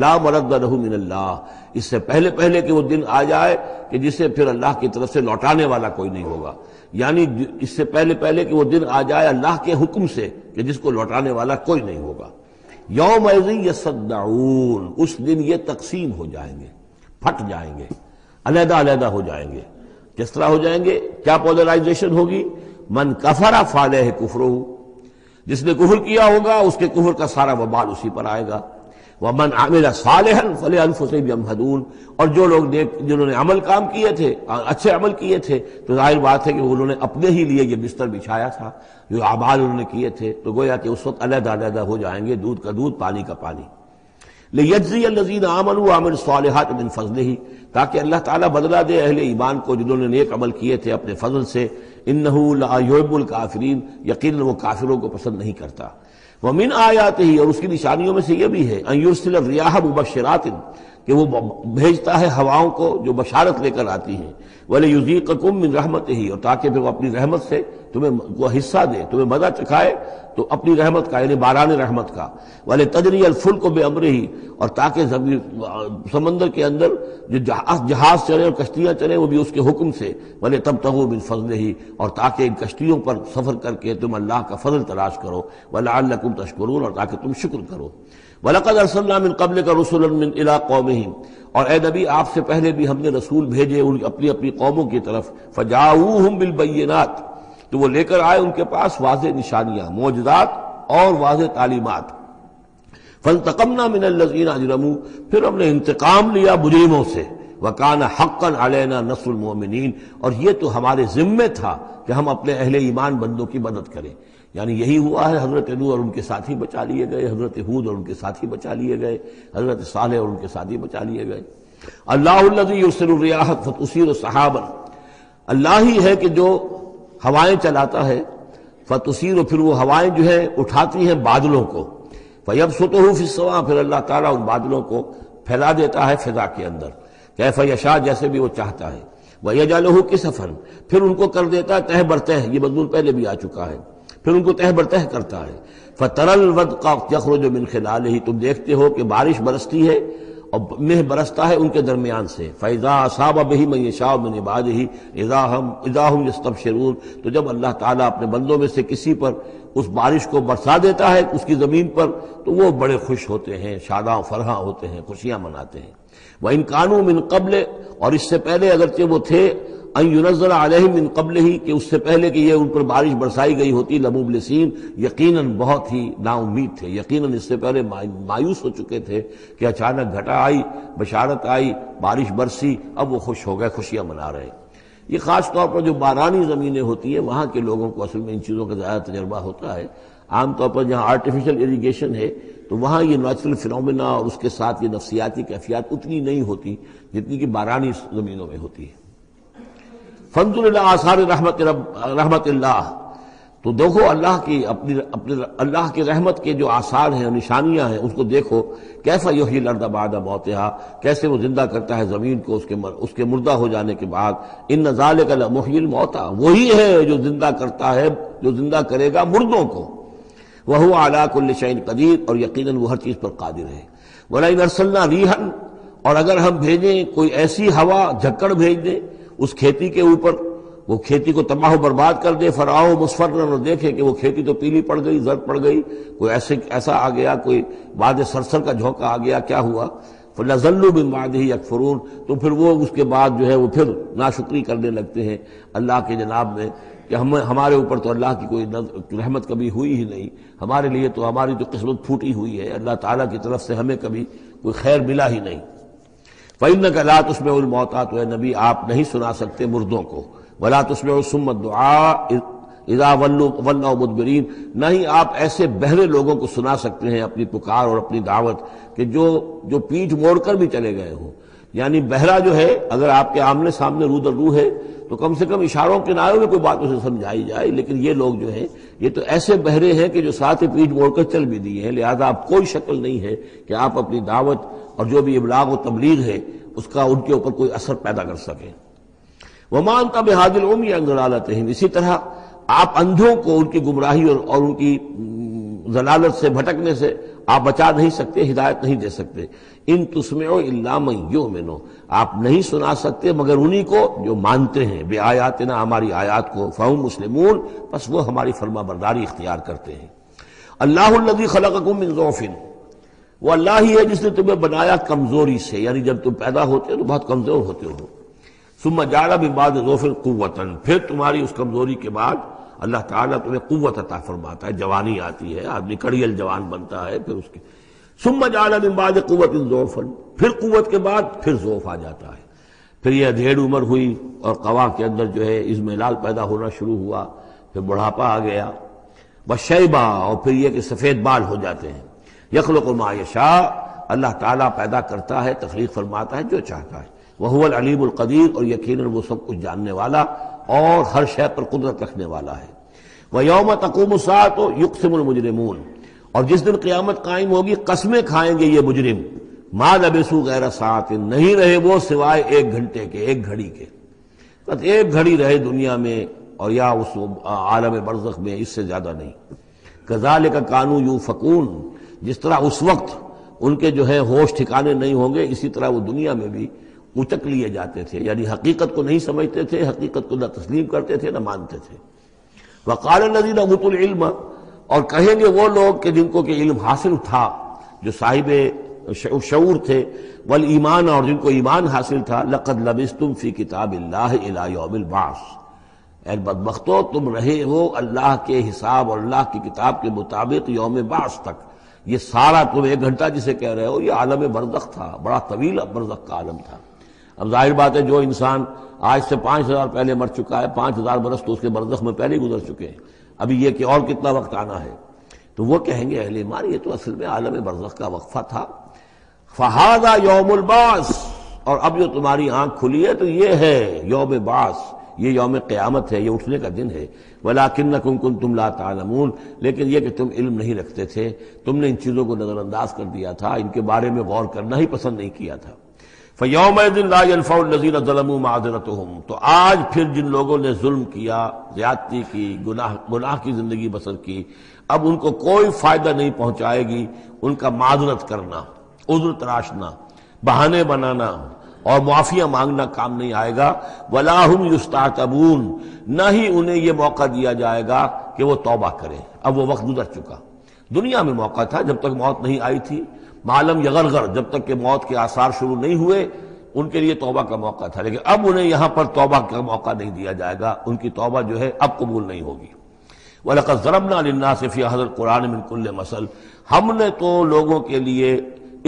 لا مرد لہ من اللہ، اس سے پہلے کہ وہ دن آ جائے کہ جسے پھر اللہ کی طرف سے لوٹانے والا کوئی نہیں ہوگا، یعنی اس سے پہلے کہ وہ دن آ جائے اللہ کے حکم سے کہ جس کو لوٹانے والا کوئی نہیں ہوگا۔ یومئذ یصدعون، اس دن یہ تقسیم ہو جائیں گے، پھٹ جائیں گے، علیحدہ ہو جائیں گے۔ کس طرح ہو جائیں گے؟ کیا پولرائزیشن ہوگی؟ من کفر فعلیہ کفرہ، جس نے کفر کیا ہوگا اس کے کفر کا سارا وبال اسی پر آئے گا۔ ومن عمل صالحا فلانفسہم یمہدون، اور جو لوگ جنہوں نے عمل کام کیے تھے، اچھے عمل کیے تھے، تو ظاہر بات ہے کہ انہوں نے اپنے ہی لیے یہ بستر بچھایا تھا، جو اعمال انہوں نے کیے تھے، تو گویا کہ اس وقت علیحدہ ہو جائیں گے، دودھ کا دودھ پانی کا پانی۔ لِيَجْزِيَ الَّذِينَ آمَنُوا وَعَمِلُوا الصَّالِحَاتِ مِنْ فَضْلِهِ، تاکہ اللہ تعالیٰ بدلہ دے اہل ایمان کو جنہوں نے نیک عمل کیے تھے اپنے فضل سے۔ إِنَّهُ لَا يُحِبُّ الْكَافِرِينَ، یقیناً وہ کافروں کو پسند نہیں کرتا۔ وَمِنْ آیاتِهِ، اور اس کی نشانیوں میں سے یہ بھی ہے، أَن يُرْسِلَ الرِّيَاحَ مُبَشِّرَاتٍ، کہ وہ بھیجتا ہے ہواؤں کو جو بشارت لے کر آتی ہیں، وَلِيُذِيقَكُم مِّن رَحْمَتِهِ، اور تاکہ پھر وہ اپنی رحمت سے تمہیں وہ حصہ دے، تمہیں مزہ چکھائے تو اپنی رحمت کا، یعنی باران رحمت کا۔ وَلِتَجْرِيَ الْفُلْكُ بِأَمْرِهِ، اور تاکہ سمندر کے اندر جو جہاز چلے اور کشتیاں چلیں وہ بھی اس کے حکم سے۔ وَلِتَبْتَغُوا مِن فَضْلِهِ، اور تاکہ ان کشتیوں پر سفر کر کے تم اللہ کا فضل تلاش کرو۔ وَلَعَلَّكُمْ تَشْكُرُونَ، اور تاکہ تم شکر کرو۔ وَلَقَدْ أَرْسَلْنَا مِن قَبْلِكَ رُسُلًا إِلَىٰ قَوْمِهِمْ، اور اے نبی آپ سے پہلے بھی ہم نے رسول بھیجے اپنی قوموں کی طرف۔ فَجَاءُوهُم بِالْبَيِّنَاتِ، تو وہ لے کر آئے ان کے پاس واضح نشانیاں، معجزات اور واضح تعلیمات۔ فَانْتَقَمْنَا مِنَ الَّذِينَ أَجْرَمُوا، پھر ہم نے انتقام لیا مجرموں سے۔ وَكَانَ حَقًّا عَلَيْنَا نَصْرُ الْمُؤْمِنِينَ، اور یہ تو ہمارے ذمے تھا کہ ہم اپنے اہل ایمان بندوں کی مدد کریں۔ یعنی یہی ہوا ہے، حضرت نوح اور ان کے ساتھی بچا لیے گئے، حضرت ہود اور ان کے ساتھی بچا لیے گئے، حضرت صالح اور ان کے ساتھی بچا لیے گئے۔ اللہ الذی یرسل الرياح فتثیر سحابا، اللہ ہی ہے کہ جو ہوائیں چلاتا ہے، فتثیر، پھر وہ ہوائیں جو ہیں اٹھاتی ہیں بادلوں کو، فیبسطہ فی السماء، پھر اللہ تعالیٰ ان بادلوں کو پھیلا دیتا ہے فضا کے اندر، کیف یشاء، جیسے بھی وہ چاہتا ہے۔ ویجعلہ کسفا، پھر ان کو کر دیتا ہے تہ برتہ، یہ مضمون پہلے بھی آ چکا ہے، پھر ان کو تہ برتہ کرتا ہے۔ فَتَرَى الْوَدْقَ يَخْرُجُ مِنْ خِلَالِهِ، تم دیکھتے ہو کہ بارش برستی ہے اور مہ برستا ہے ان کے درمیان سے۔ فَإِذَا أَصَابَ بِهِ مَن يَشَاءُ مِنْ عِبَادِهِ إِذَا هُمْ يَسْتَبْشِرُونَ، تو جب اللہ تعالیٰ اپنے بندوں میں سے کسی پر اس بارش کو برسا دیتا ہے اس کی زمین پر، تو وہ بڑے خوش ہوتے ہیں، شاداں فرحاں ہوتے ہیں، خوشیاں مناتے ہیں۔ وَإِنْ كَانُوا مِنْ قَبْلِ، اور اس سے پہلے اگرچہ وہ تھے، ان ينزل علیہم من قبل ہی، کہ اس سے پہلے کہ یہ ان پر بارش برسائی گئی ہوتی، لمبلسین، یقیناً بہت ہی نا امید تھے، یقیناً اس سے پہلے مایوس ہو چکے تھے کہ اچانک گھٹا آئی، بشارت آئی، بارش برسی، اب وہ خوش ہو گئے، خوشیاں منا رہے۔ یہ خاص طور پر جو بارانی زمینیں ہوتی ہیں وہاں کے لوگوں کو اصل میں ان چیزوں کا زیادہ تجربہ ہوتا ہے. عام طور پر جہاں آرٹیفیشل اریگیشن ہے تو وہاں یہ نیچرل فینومینا اور اس کے ساتھ یہ نفسیاتی کیفیات اتنی نہیں ہوتی جتنی کہ بارانی زمینوں میں ہوتی ہے. فانظر الی آثار رحمت اللہ، تو دیکھو اللہ کی اپنی اللہ کی رحمت کے جو آثار ہیں نشانیاں ہیں اس کو دیکھو. کیف یحیی الارض بعد موتہا، کیسے وہ زندہ کرتا ہے زمین کو اس کے مردہ ہو جانے کے بعد. ان ذالک لمحیی الموتیٰ، وہی ہے جو زندہ کرتا ہے، جو زندہ کرے گا مردوں کو. وہو علی کل شیء قدیر، اور یقیناً وہ ہر چیز پر قادر ہے. ولئن ارسلنا ریحا، اور اگر ہم بھیجیں کوئی ایسی ہوا جھکڑ بھیج دیں اس کھیتی کے اوپر، وہ کھیتی کو تباہ و برباد کر دے. فراؤ مصفرا، اور دیکھے کہ وہ کھیتی تو پیلی پڑ گئی، زرد پڑ گئی، کوئی ایسا آ گیا، کوئی باد سرسر کا جھونکا آ گیا، کیا ہوا؟ فَلَظَلُّوا مِن بَعْدِهِ يَكْفُرُونَ، تو پھر وہ اس کے بعد جو ہے وہ پھر ناشکری کرنے لگتے ہیں اللہ کے جناب میں کہ ہمارے اوپر تو اللہ کی کوئی رحمت کبھی ہوئی ہی نہیں، ہمارے لیے تو ہماری تو قسمت پھوٹی ہوئی ہے، اللہ تعالیٰ کی طرف سے ہمیں کبھی کوئی خیر ملا ہی نہیں. فَإِنَّكَ لَا تُسْمِعُ الْمَوْتَىٰ، تو اے نبی آپ نہیں سنا سکتے مردوں کو. وَلَا تُسْمِعُ الصُّمَّ الدُّعَاءَ اذا ولوا مدبرین، نہ ہی آپ ایسے بہرے لوگوں کو سنا سکتے ہیں اپنی پکار اور اپنی دعوت کہ جو پیٹھ موڑ کر بھی چلے گئے ہوں. یعنی بہرا جو ہے اگر آپ کے آمنے سامنے رو در رو ہے تو کم سے کم اشاروں کے نائوں میں کوئی بات اسے سمجھائی جائے، لیکن یہ لوگ جو ہیں یہ تو ایسے بہرے ہیں کہ جو ساتھ ہی پیٹھ موڑ کر چل بھی دیے ہیں. لہذا آپ کوئی شکل نہیں ہے کہ آپ اپنی دعوت اور جو بھی ابلاغ و تبلیغ ہے اس کا ان کے اوپر کوئی اثر پیدا کر سکیں. وَمَا أَنْتَ بِهَادِ الْعُمْيِ عَنْ ضَلَالَتِهِمْ، اسی طرح آپ اندھوں کو ان کی گمراہی اور ان کی ضلالت سے بھٹکنے سے آپ بچا نہیں سکتے، ہدایت نہیں دے سکتے. ان تسمعوا الا من یؤمن، آپ نہیں سنا سکتے مگر انہی کو جو مانتے ہیں بے آیاتنا، ہماری آیات کو. فہم مسلمون، بس وہ ہماری فرما برداری اختیار کرتے ہیں. اللہ الذی خلقکم من ضعف، وہ اللہ ہی ہے جس نے تمہیں بنایا کمزوری سے، یعنی جب تم پیدا ہوتے ہو تو بہت کمزور ہوتے ہو. ثم جعل من بعد ضعف قوة، پھر تمہاری اس کمزوری کے بعد اللہ تعالیٰ تمہیں قوت عطا فرماتا ہے، جوانی آتی ہے، آدمی کڑیل جوان بنتا ہے. پھر اس کے ثم جعل من بعد قوة ضعفا، پھر قوت کے بعد پھر ضعف آ جاتا ہے. پھر یہ ادھیڑ عمر ہوئی اور قوا کے اندر جو ہے اضمحلال پیدا ہونا شروع ہوا، پھر بڑھاپا آ گیا. وشیبہ، اور پھر یہ کہ سفید بال ہو جاتے ہیں. یخلق ما یشاء، اللہ تعالیٰ پیدا کرتا ہے، تخلیق فرماتا ہے جو چاہتا ہے. وَهُوَ الْعَلِيمُ الْقَدِيرُ، اور یقیناً وہ سب کچھ جاننے والا اور ہر شے پر قدرت رکھنے والا ہے. وَيَوْمَ تَقُومُ السَّاعَةُ يُقْسِمُ الْمُجْرِمُونَ، اور جس دن قیامت قائم ہوگی قسمیں کھائیں گے یہ مجرم. مَا لَبِثُوا غَيْرَ سَاعَةٍ، نہیں رہے وہ سوائے ایک گھنٹے کے، ایک گھڑی کے. بس ایک گھڑی رہے دنیا میں اور یا اس عالم برزخ میں، اس سے زیادہ نہیں. كَذَلِكَ كَانُوا يُؤْفَكُونَ، جس طرح اس وقت ان کے جو ہے ہوش ٹھکانے نہیں ہوں گے، اسی طرح وہ دنیا میں بھی اچک لیے جاتے تھے. یعنی حقیقت کو نہیں سمجھتے تھے، حقیقت کو نہ تسلیم کرتے تھے نہ مانتے تھے. وقال الذين اوتوا العلم، اور کہیں گے وہ لوگ کہ جن کو کہ علم حاصل تھا، جو صاحب شعور تھے، والایمان، اور جن کو ایمان حاصل تھا، لقد لبثتم فی کتاب اللہ الی یوم البعث، اے بدبختو تم رہے ہو اللہ کے حساب اور اللہ کی کتاب کے مطابق یوم بعث تک. یہ سارا تم ایک گھنٹہ جسے کہہ رہے ہو یہ عالم برزخ تھا، بڑا طویل برزخ کا عالم تھا. اب ظاہر بات ہے جو انسان آج سے 5000 پہلے مر چکا ہے، 5000 برس تو اس کے برزخ میں پہلے گزر چکے ہیں، ابھی یہ کہ اور کتنا وقت آنا ہے. تو وہ کہیں گے اہل ایمان یہ تو اصل میں عالم برزخ کا وقفہ تھا. فہذا یوم البعث، اور اب جو تمہاری آنکھ کھلی ہے تو یہ ہے یوم بعث، یہ یوم قیامت ہے، یہ اٹھنے کا دن ہے. ولکنکم کنتم لا تعلمون، لیکن یہ کہ تم علم نہیں رکھتے تھے، تم نے ان چیزوں کو نظر انداز کر دیا تھا، ان کے بارے میں غور کرنا ہی پسند نہیں کیا تھا. فَيَوْمَئِذٍ لَا يَنْفَعُ الَّذِينَ ظَلَمُوا مَعْذِرَتُهُمْ، تو آج پھر جن لوگوں نے ظلم کیا، زیادتی کی، گناہ کی زندگی بسر کی، اب ان کو کوئی فائدہ نہیں پہنچائے گی ان کا معذرت کرنا، عذر تراشنا، بہانے بنانا اور معافیاں مانگنا کام نہیں آئے گا. وَلَا هُمْ يُسْتَعْتَبُونَ، نہ ہی انہیں یہ موقع دیا جائے گا کہ وہ توبہ کریں. اب وہ وقت گزر چکا. دنیا میں موقع تھا جب تک موت نہیں آئی تھی، معلم یغرغر، جب تک کہ موت کے آثار شروع نہیں ہوئے ان کے لیے توبہ کا موقع تھا، لیکن اب انہیں یہاں پر توبہ کا موقع نہیں دیا جائے گا، ان کی توبہ جو ہے اب قبول نہیں ہوگی. وَلَقَدْ ضَرَبْنَا لِلنَّاسِ فِي هَذَا الْقُرْآنِ مِنْ كُلِّ مَثَلٍ، ہم نے تو لوگوں کے لیے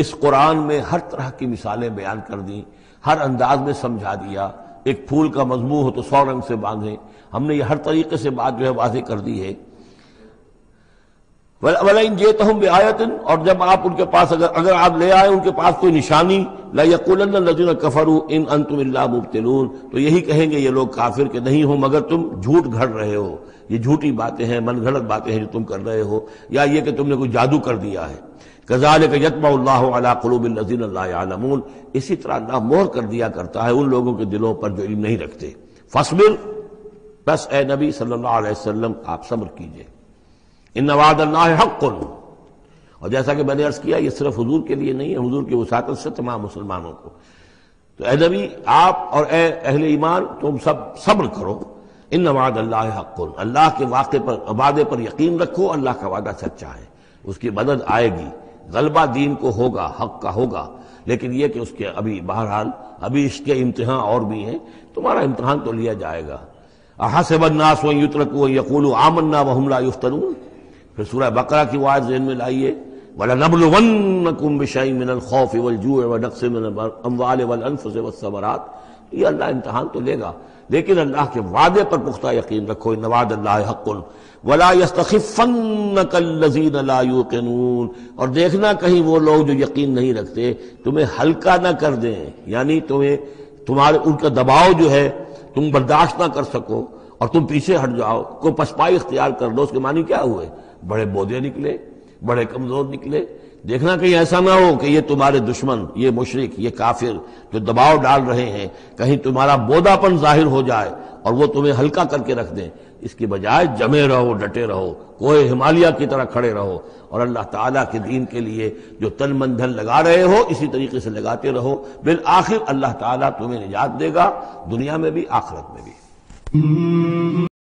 اس قرآن میں ہر طرح کی مثالیں بیان کر دیں، ہر انداز میں سمجھا دیا. ایک پھول کا مضمون ہو تو 100 رنگ سے باندھیں. ہم نے یہ ہر طریقے سے بات جو ہے واضح کر دی ہے. وَلَئِن جِئْتَهُم بِآيَةٍ، اور جب آپ ان کے پاس اگر آپ لے آئے ان کے پاس کوئی نشانی، لَيَقُولَنَّ الَّذِينَ كَفَرُوا إِنْ أَنْتُمْ إِلَّا مُبْطِلُونَ، تو یہی کہیں گے یہ لوگ کافر کہ نہیں ہو مگر تم جھوٹ گھڑ رہے ہو، یہ جھوٹی باتیں ہیں، من گھڑت باتیں ہیں جو تم کر رہے ہو، یا یہ کہ تم نے کوئی جادو کر دیا ہے. كَذَلِكَ يَطْبَعُ اللَّهُ عَلَىٰ قُلُوبِ الَّذِينَ لَا يَعْلَمُونَ، اسی طرح اللہ مہر کر دیا کرتا ہے ان لوگوں کے دلوں پر جو علم نہیں رکھتے. فَاصْبِرْ، بس اے نبی صلی اللہ علیہ وسلم آپ صبر کیجئے. ان وعد اللہ حق، اور جیسا کہ میں نے عرض کیا یہ صرف حضور کے لیے نہیں ہے، حضور کی وساطت سے تمام مسلمانوں کو. تو اے نبی آپ اور اے اہل ایمان تم سب صبر کرو. ان وعد اللہ حق، اللہ کے وعدے پر یقین رکھو، اللہ کا وعدہ سچا ہے، اس کی مدد آئے گی، غلبہ دین کو ہوگا، حق کا ہوگا. لیکن یہ کہ اس کے ابھی بہرحال ابھی اس کے امتحان اور بھی ہیں، تمہارا امتحان تو لیا جائے گا. احسب الناس ان یترکوا ان یقولوا آمنا وهم لا یفتنون. پھر سورہ بقرہ کی وہ آیت ذہن میں لائیے، وَلَنَبْلُوَنَّكُمْ بِشَيْءٍ مِّنَ الْخَوْفِ وَالْجُوعِ وَنَقْصٍ مِّنَ الْأَمْوَالِ وَالْأَنفُسِ وَالثَّمَرَاتِ. یہ اللہ امتحان تو لے گا، لیکن اللہ کے وعدے پر پختہ یقین رکھو. ان وعد اللہ حق وَلَا يَسْتَخِفَّنَّكَ الَّذِينَ لَا يُوقِنُونَ، اور دیکھنا کہیں وہ لوگ جو یقین نہیں رکھتے تمہیں ہلکا نہ کر دیں، یعنی تمہارے ان کا دباؤ جو ہے تم برداشت نہ کر سکو اور تم پیچھے ہٹ جاؤ، کوئی پسپائی اختیار کر لو. اس کے معنی کیا ہوئے؟ بڑے بودے نکلے، بڑے کمزور نکلے. دیکھنا کہیں ایسا نہ ہو کہ یہ تمہارے دشمن، یہ مشرک، یہ کافر جو دباؤ ڈال رہے ہیں، کہیں تمہارا بودا پن ظاہر ہو جائے اور وہ تمہیں ہلکا کر کے رکھ دیں. اس کی بجائے جمے رہو، ڈٹے رہو، کوہ ہمالیہ کی طرح کھڑے رہو، اور اللہ تعالیٰ کے دین کے لیے جو تن من دھن لگا رہے ہو اسی طریقے سے لگاتے رہو. بالآخر اللہ تعالیٰ تمہیں نجات دے گا، دنیا میں بھی آخرت میں بھی.